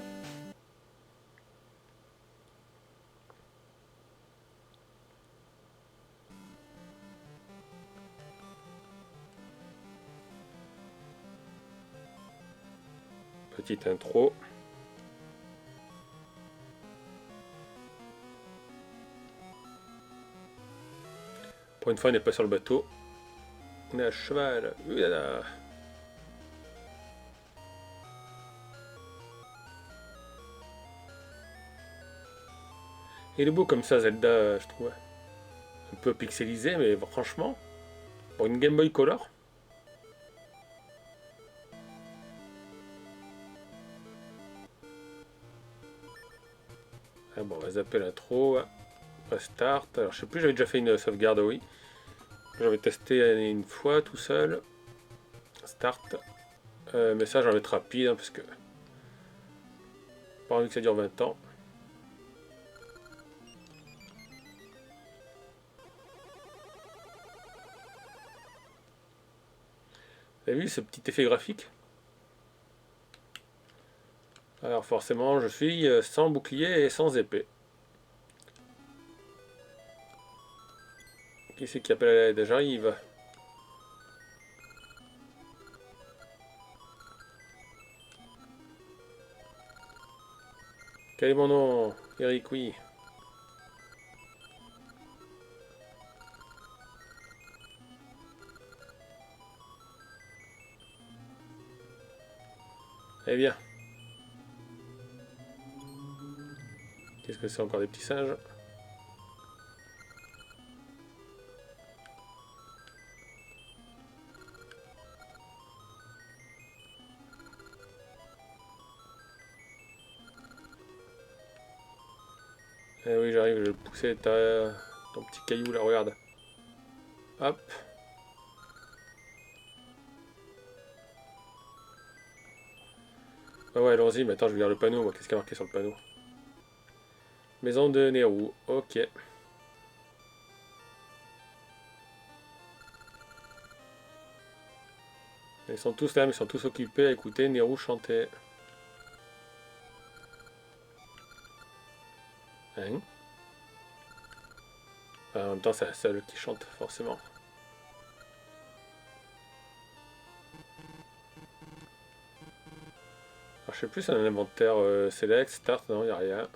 Petite intro. Pour une fois, on n'est pas sur le bateau. On est à cheval. Oulala. Il est beau comme ça, Zelda, je trouve. Un peu pixelisé, mais franchement, pour une Game Boy Color. Ah bon, on va zapper l'intro. Start. Alors, je sais plus, j'avais déjà fait une sauvegarde, oui. J'avais testé une fois tout seul. Start. Mais ça, j'en vais être rapide, hein, parce que pas envie que ça dure 20 ans. Vous avez vu ce petit effet graphique? Alors forcément, je suis sans bouclier et sans épée. Qui c'est qui appelle à l'aide? J'arrive. Quel est mon nom? Eric, oui. Eh bien. Qu'est-ce que c'est encore des petits singes? Eh oui, j'arrive, je vais le pousser ton petit caillou là, regarde. Hop. Ah ouais, allons-y, mais attends, je vais lire le panneau, moi. Qu'est-ce qu'il y a marqué sur le panneau? Maison de Nehru, ok. Ils sont tous là, mais ils sont tous occupés à écouter Nehru chanter. Hein? Enfin, en même temps, c'est la seule qui chante, forcément. Alors, je sais plus, c'est un inventaire select, start, non, il n'y a rien.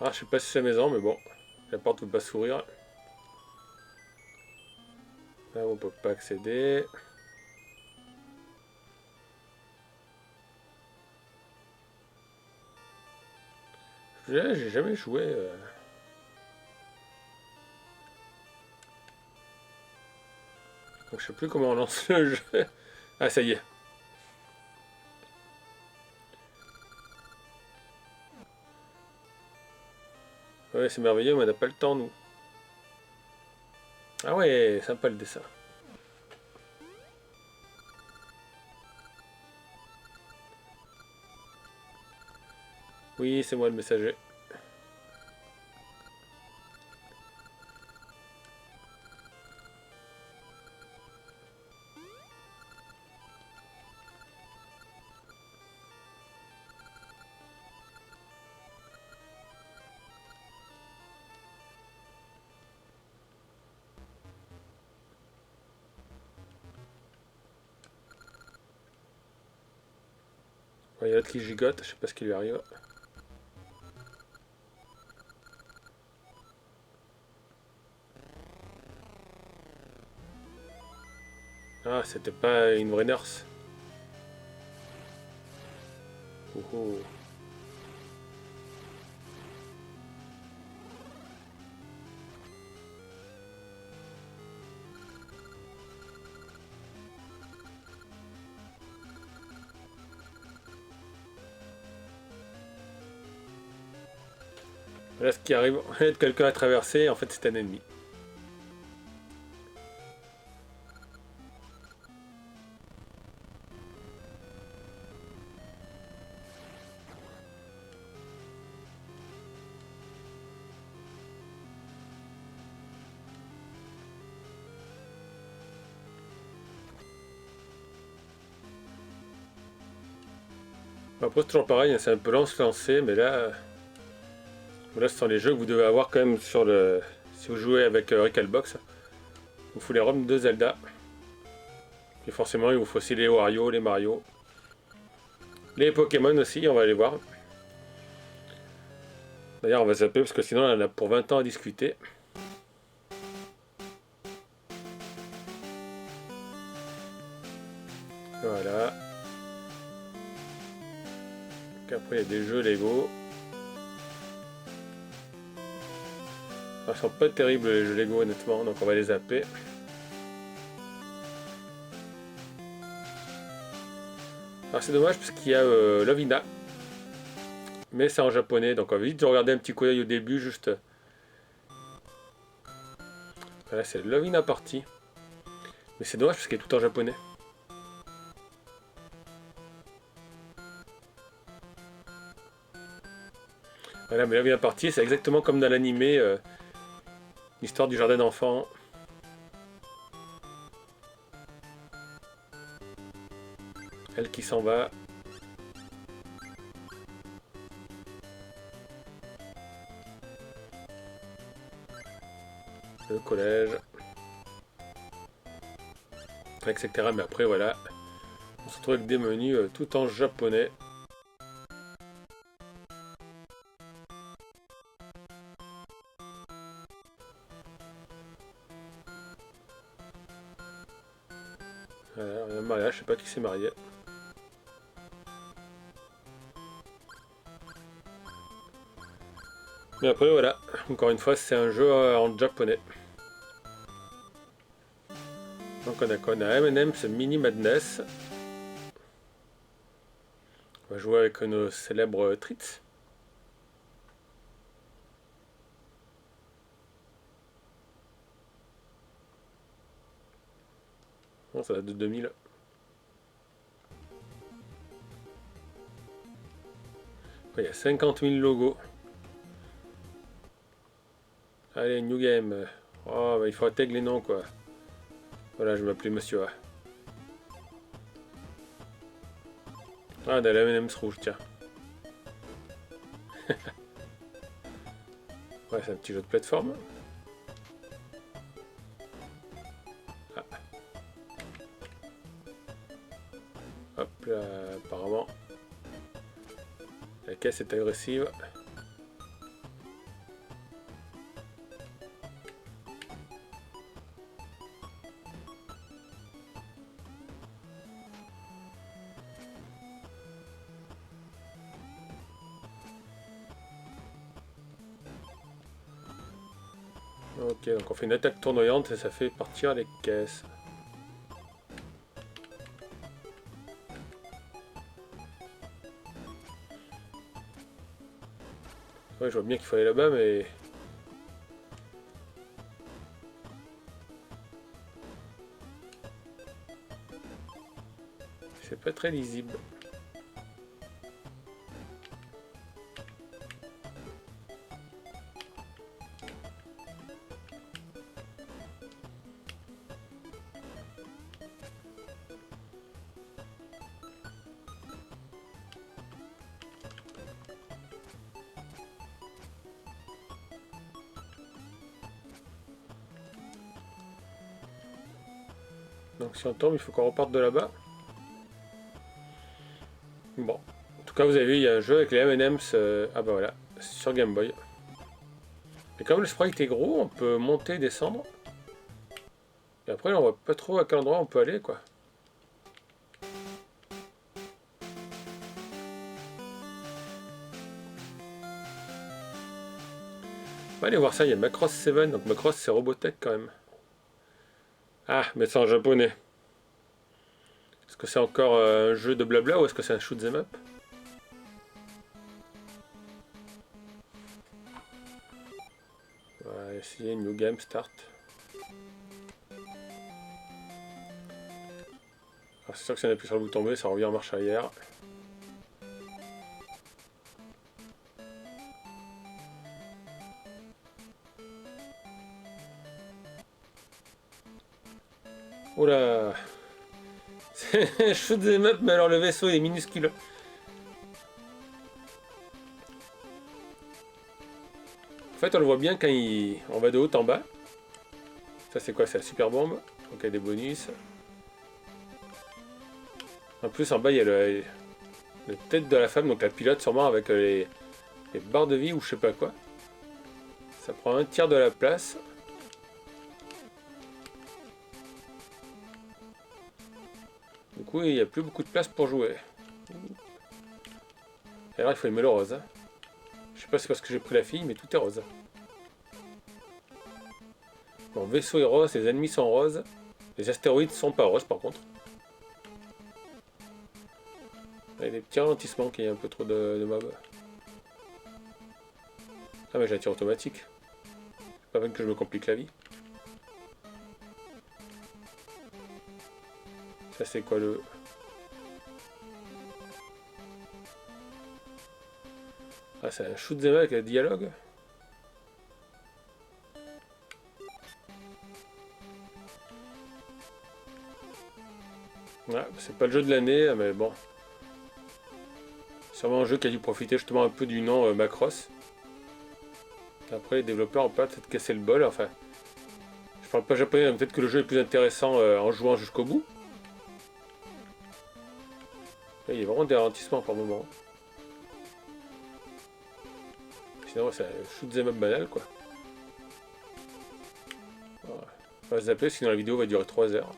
Ah, je sais pas si c'est la maison, mais bon. La porte ne peut pas s'ouvrir. Là, on peut pas accéder. J'ai jamais joué. Donc, je sais plus comment on lance le jeu. Ah, ça y est. Ouais, c'est merveilleux, mais on n'a pas le temps, nous. Ah ouais, sympa le dessin. Oui, c'est moi le messager. Il y a l'autre qui gigote, je sais pas ce qui lui arrive. Ah, c'était pas une vraie nurse. Oh, oh. Là, ce qui arrive, quelqu'un a traversé, en fait, c'est un ennemi. Après, c'est toujours pareil, hein, c'est un peu lent se lancer, mais là, ce sont les jeux que vous devez avoir quand même sur le. Si vous jouez avec Recalbox, il vous faut les ROM de Zelda. Et forcément, il vous faut aussi les Wario, les Mario. Les Pokémon aussi, on va aller voir. D'ailleurs, on va zapper parce que sinon, on en a pour 20 ans à discuter. Voilà. Donc après, il y a des jeux Lego. Ils sont pas terribles les jeux Lego, honnêtement, donc on va les zapper. Alors c'est dommage parce qu'il y a Lovina, mais c'est en japonais, donc on va vite regarder un petit coup d'œil au début, juste. Voilà, c'est Lovina Party. Mais c'est dommage parce qu'il est tout en japonais. Voilà, mais Lovina Party, c'est exactement comme dans l'animé, l'histoire du jardin d'enfants. Elle qui s'en va. le collège, etc. Mais après voilà, on se retrouve avec des menus tout en japonais. Voilà, un mariage, je sais pas qui s'est marié. Mais après voilà, encore une fois c'est un jeu en japonais. Donc on a quoi? On a M&M's Mini Madness. On va jouer avec nos célèbres treats. Bon, ça date de 2000. Il y a 50 000 logos. Allez, New Game. Oh, bah, il faut tag les noms, quoi. Voilà, je m'appelais Monsieur A. Ah, de la M&M's rouge, tiens. Ouais, c'est un petit jeu de plateforme. Ah. Hop là, apparemment. La caisse est agressive. Ok, donc on fait une attaque tournoyante et ça fait partir les caisses. Ouais, je vois bien qu'il faut aller là-bas, mais... c'est pas très lisible. Donc si on tombe, il faut qu'on reparte de là-bas. Bon. En tout cas, vous avez vu, il y a un jeu avec les M&M's. Ah bah voilà, sur Game Boy. Et comme le sprite est gros, on peut monter, descendre. Et après, on voit pas trop à quel endroit on peut aller, quoi. On va aller voir ça, il y a Macross 7, donc Macross c'est Robotech quand même. Ah, mais c'est en japonais. Est-ce que c'est encore un jeu de blabla ou est-ce que c'est un shoot'em up? On va essayer New Game Start. Alors c'est sûr que si on appuie sur le bouton B, ça revient en marche arrière. Oula! C'est un shoot'em up, mais alors le vaisseau est minuscule. En fait, on le voit bien quand on va de haut en bas. Ça, c'est quoi? C'est la super bombe. Donc, il y a des bonus. En plus, en bas, il y a la tête de la femme, donc la pilote, sûrement avec les barres de vie ou je sais pas quoi. Ça prend un tiers de la place. Du coup, il n'y a plus beaucoup de place pour jouer. Et alors, il faut aimer le rose. Hein. Je sais pas si c'est parce que j'ai pris la fille, mais tout est rose. Bon, vaisseau est rose, les ennemis sont roses. Les astéroïdes sont pas roses, par contre. Il y a des petits ralentissements qui est un peu trop de mobs. Ah, mais j'ai la tire automatique. Pas même que je me complique la vie. Ça, c'est quoi le... Ah, c'est un shoot'em up avec un dialogue. Ouais, c'est pas le jeu de l'année, mais bon. C'est vraiment un jeu qui a dû profiter justement un peu du nom Macross. Après, les développeurs ont pas peut-être cassé le bol, enfin. parle pas japonais, mais peut-être que le jeu est plus intéressant en jouant jusqu'au bout. Là, il y a vraiment des ralentissements par moment. Sinon, c'est un shoot'em up banal, quoi. Voilà. On va zapper, sinon la vidéo va durer 3 heures.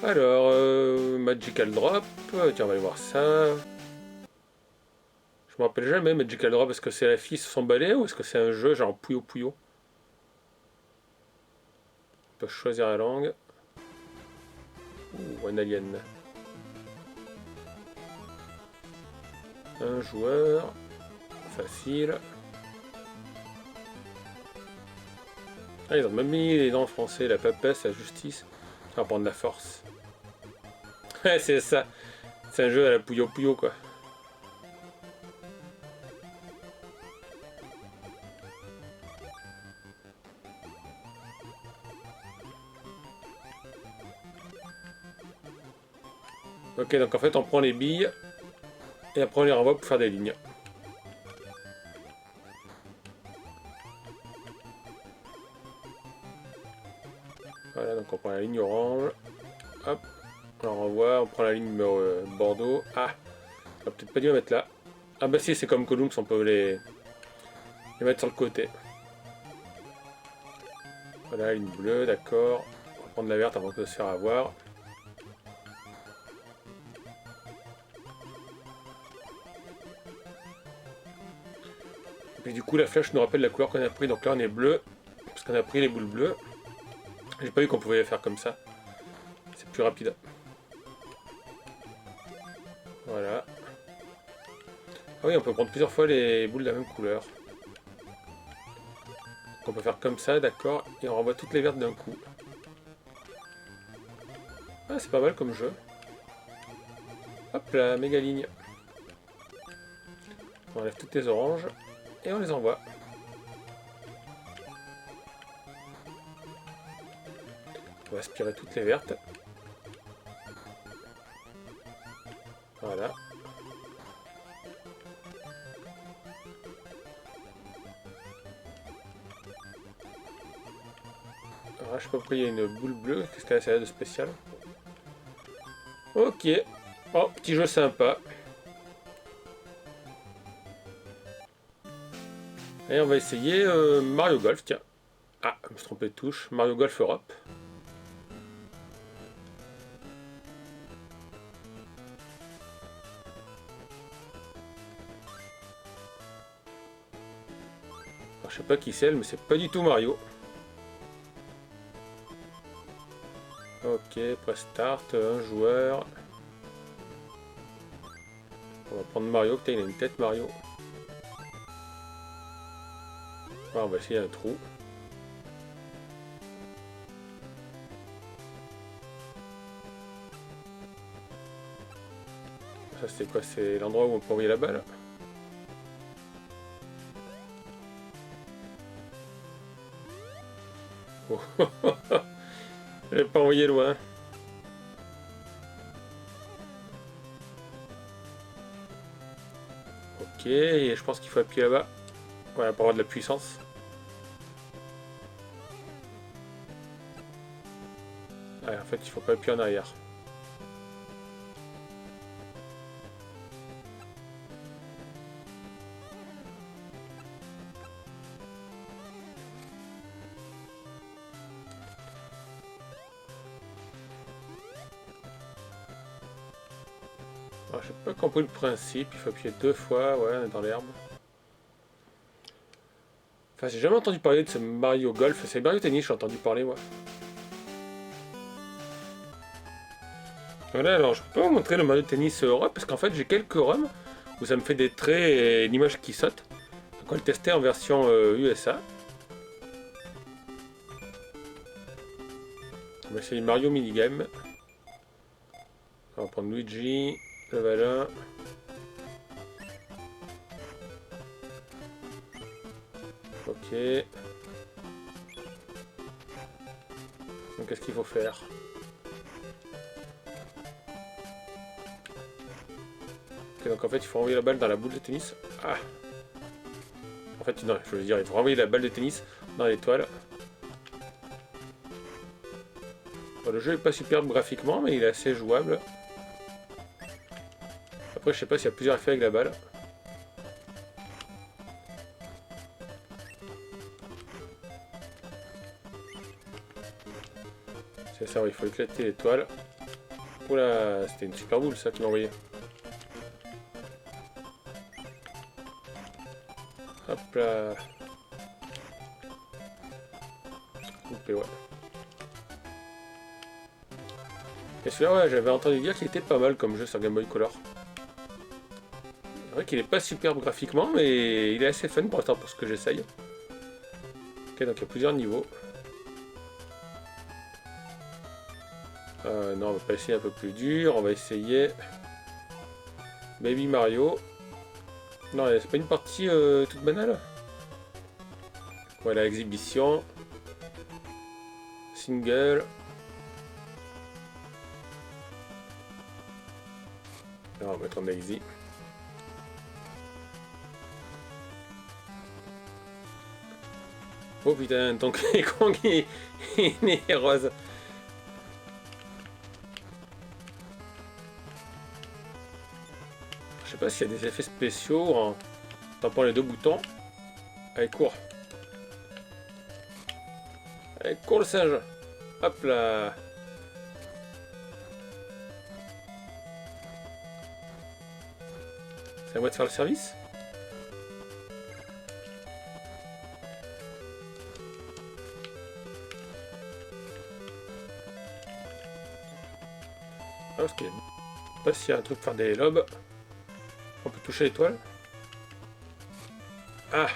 Alors, Magical Drop, tiens on va aller voir ça. Je me rappelle jamais Magical Drop, est-ce que c'est la fille sur son balai ou est-ce que c'est un jeu genre Puyo Puyo? On peut choisir la langue. Ouh, un alien. Un joueur. Facile. Ah, ils ont même mis les noms français, la papesse, la justice. On va prendre la force. Ouais, c'est ça. C'est un jeu à la Puyo Puyo, quoi. Ok, donc en fait, on prend les billes et après on les renvoie pour faire des lignes. Voilà, donc on prend la ligne orange. Hop, on renvoie, on prend la ligne numéro Bordeaux. Ah, on va peut-être pas dû la mettre là. Ah bah si, c'est comme Columns, on peut les mettre sur le côté. Voilà, ligne bleue, d'accord. On va prendre la verte avant de se faire avoir. Et puis du coup, la flèche nous rappelle la couleur qu'on a pris. Donc là, on est bleu, parce qu'on a pris les boules bleues. J'ai pas vu qu'on pouvait les faire comme ça. C'est plus rapide. Voilà. Ah oui, on peut prendre plusieurs fois les boules de la même couleur. Donc on peut faire comme ça, d'accord, et on renvoie toutes les vertes d'un coup. Ah, c'est pas mal comme jeu. Hop là, méga ligne. On enlève toutes les oranges et on les envoie. On va aspirer toutes les vertes. Voilà. Alors, je sais pas pourquoi il y a une boule bleue. Qu'est-ce qu'elle a de spécial? Ok. Oh, petit jeu sympa. Et on va essayer Mario Golf, tiens. Ah, je me suis trompé de touche. Mario Golf Europe. Alors, je sais pas qui c'est, mais c'est pas du tout Mario. Ok, press start, un joueur. On va prendre Mario, putain il a une tête Mario. Ah, on va essayer un trou. Ça c'est quoi? C'est l'endroit où on peut envoyer la balle. Oh. Je l'ai pas envoyé loin. Ok, et je pense qu'il faut appuyer là-bas. Voilà, pour avoir de la puissance. Ouais, en fait, il faut pas appuyer en arrière. Alors, j'ai pas compris le principe, il faut appuyer 2 fois, ouais, on est dans l'herbe. Enfin, j'ai jamais entendu parler de ce Mario Golf, c'est Mario Tennis, j'ai entendu parler, moi. Voilà, alors je peux pas vous montrer le Mario Tennis Europe, parce qu'en fait, j'ai quelques ROM où ça me fait des traits et une image qui saute. Donc, on va le tester en version USA. On va essayer Mario Minigame. On va prendre Luigi, level 1. Ok. Donc qu'est-ce qu'il faut faire? Ok, donc en fait il faut envoyer la balle dans la boule de tennis. Ah. En fait non, je veux dire il faut renvoyer la balle de tennis dans l'étoile. Bon, le jeu est pas superbe graphiquement mais il est assez jouable. Après je sais pas s'il y a plusieurs effets avec la balle. C'est ça, oui, il faut éclater l'étoile. Oula, c'était une super boule ça qui m'a envoyé. Hop là. Coupé, ouais. Et celui-là, ouais, j'avais entendu dire qu'il était pas mal comme jeu sur Game Boy Color. C'est vrai qu'il est pas superbe graphiquement, mais il est assez fun pour l'instant pour ce que j'essaye. Ok, donc il y a plusieurs niveaux. Non, on va pas essayer un peu plus dur, on va essayer Baby Mario. Non, c'est pas une partie toute banale. Voilà, exhibition. Single. Alors, on va mettre en exi. Oh putain, ton Kong il est rose. Je sais pas s'il y a des effets spéciaux en tapant les deux boutons. Allez, cours. Allez, cours le singe. Hop là. C'est à moi de faire le service. Ah, parce qu'il y a... Je sais pas s'il y a un truc pour faire des lobes. On peut toucher l'étoile. Ah.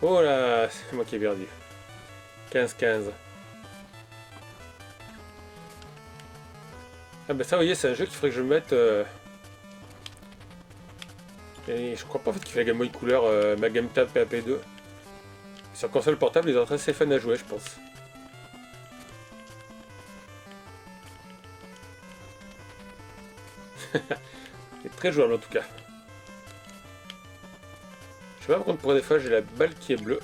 Oh là, c'est moi qui ai perdu. 15-15. Ah bah ça, vous voyez, c'est un jeu qu'il faudrait que je mette... Et je crois pas en fait qu'il fait la Game Boy Couleur, ma Game Tab PAP2. Sur console portable, ils sont assez fun à jouer, je pense. Il est très jouable en tout cas. Je sais pas par contre pour des fois j'ai la balle qui est bleue.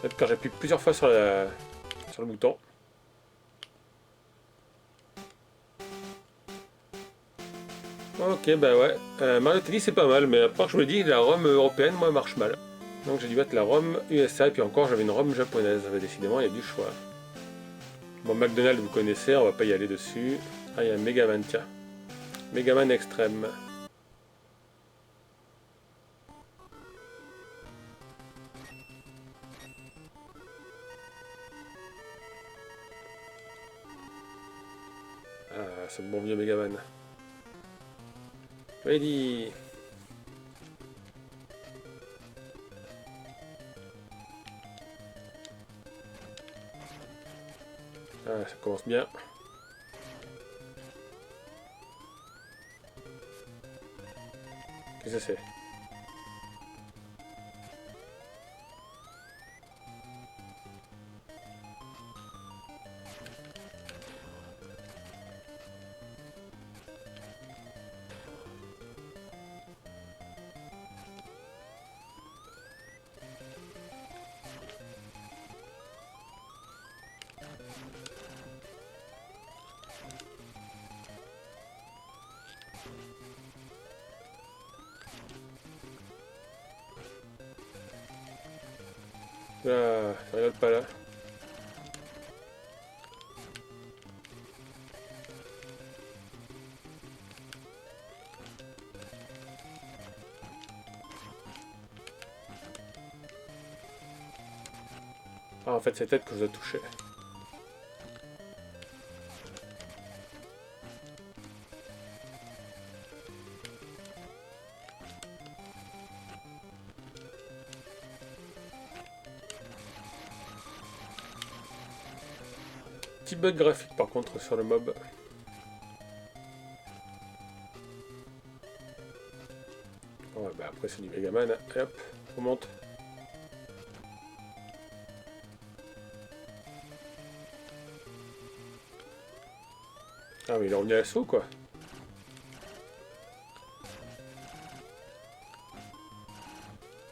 Peut-être quand j'appuie plusieurs fois sur le bouton. Ok bah ouais, Mario Tennis c'est pas mal, mais après je me dis la ROM européenne moi marche mal. Donc j'ai dû mettre la ROM USA et puis encore j'avais une ROM japonaise. Décidément il y a du choix. Bon, McDonald's, vous connaissez, on va pas y aller dessus. Ah, il y a un Megaman, tiens. Megaman Extrême. Ah, c'est le bon vieux Megaman. Ready. Ah, ça commence bien. Qu'est-ce que c'est? Ah, regarde pas là. Ah, en fait, c'est tête que je dois toucher. Petit bug graphique par contre sur le mob. Ouais, bah après c'est du Megaman. Et hop, on monte. Ah mais il est revenu à l'assaut quoi.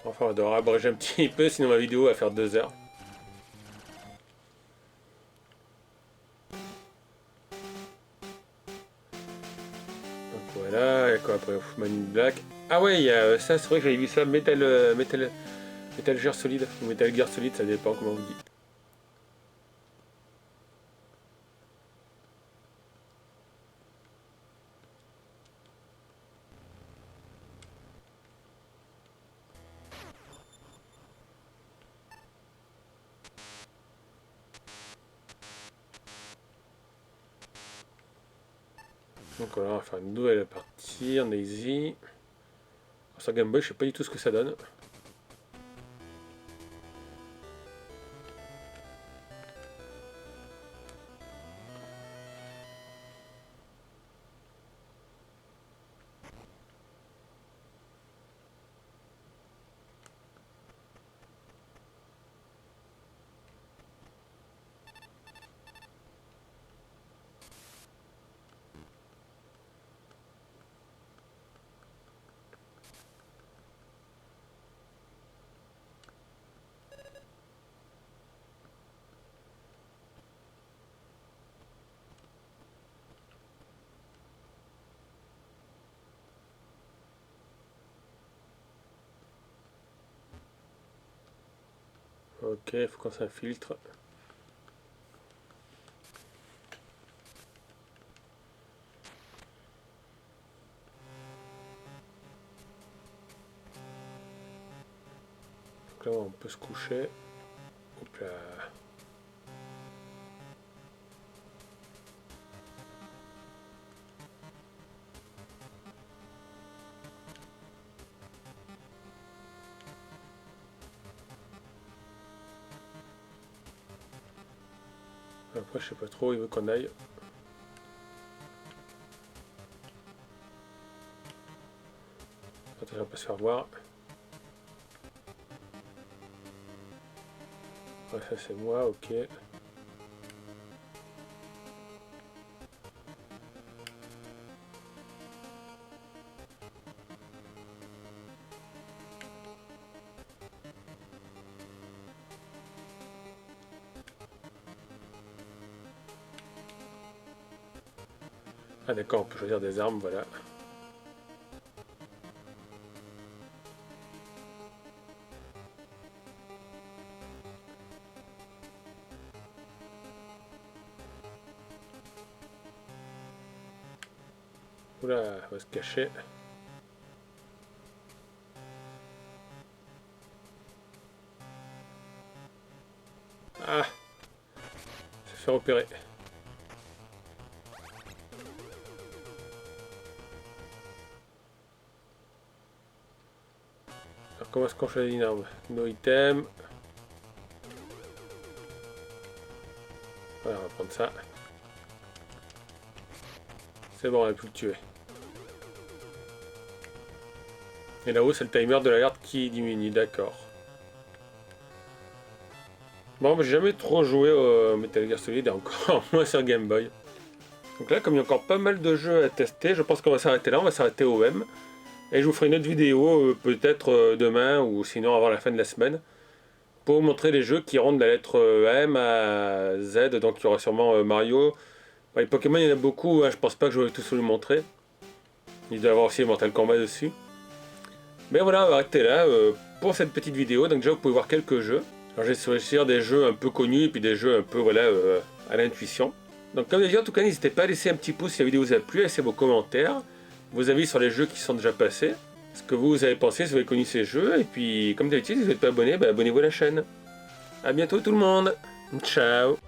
Enfin on doit abréger un petit peu sinon ma vidéo va faire 2 heures. Donc voilà, il y a quoi après Man in Black. Ah ouais, il y a ça, c'est vrai que j'avais vu ça, Metal Gear Solid, ou Metal Gear Solid, ça dépend comment vous dites. Donc voilà, on va faire une nouvelle partie en easy. Sur Game Boy, je sais pas du tout ce que ça donne. Ok, il faut qu'on s'infiltre. Donc là, on peut se coucher. Hop là. Après, je sais pas trop, il veut qu'on aille. Attends, on va pas se faire voir. Ouais, ça c'est moi, ok. Ah d'accord, on peut choisir des armes, voilà. Oula, on va se cacher. Ah, se fait repérer. Alors comment est-ce qu'on choisit une arme? No item. Voilà, on va prendre ça. C'est bon, on a pu le tuer. Et là-haut, c'est le timer de la garde qui diminue, d'accord. Bon, j'ai jamais trop joué au Metal Gear Solid et encore moins sur Game Boy. Donc là, comme il y a encore pas mal de jeux à tester, je pense qu'on va s'arrêter là, on va s'arrêter au M. Et je vous ferai une autre vidéo, peut-être demain ou sinon avant la fin de la semaine, pour vous montrer les jeux qui rendent la lettre M à Z. Donc il y aura sûrement Mario. Bon, les Pokémon, il y en a beaucoup, hein, je pense pas que je vais tous vous le montrer. Il doit y avoir aussi Mortal Kombat dessus. Mais voilà, on va arrêter là pour cette petite vidéo. Donc déjà, vous pouvez voir quelques jeux. Alors j'ai choisi des jeux un peu connus et puis des jeux un peu voilà à l'intuition. Donc comme déjà, en tout cas, n'hésitez pas à laisser un petit pouce si la vidéo vous a plu, à laisser vos commentaires, vos avis sur les jeux qui sont déjà passés, ce que vous avez pensé si vous avez connu ces jeux, et puis comme d'habitude, si vous n'êtes pas abonné, abonnez-vous à la chaîne. A bientôt tout le monde, ciao.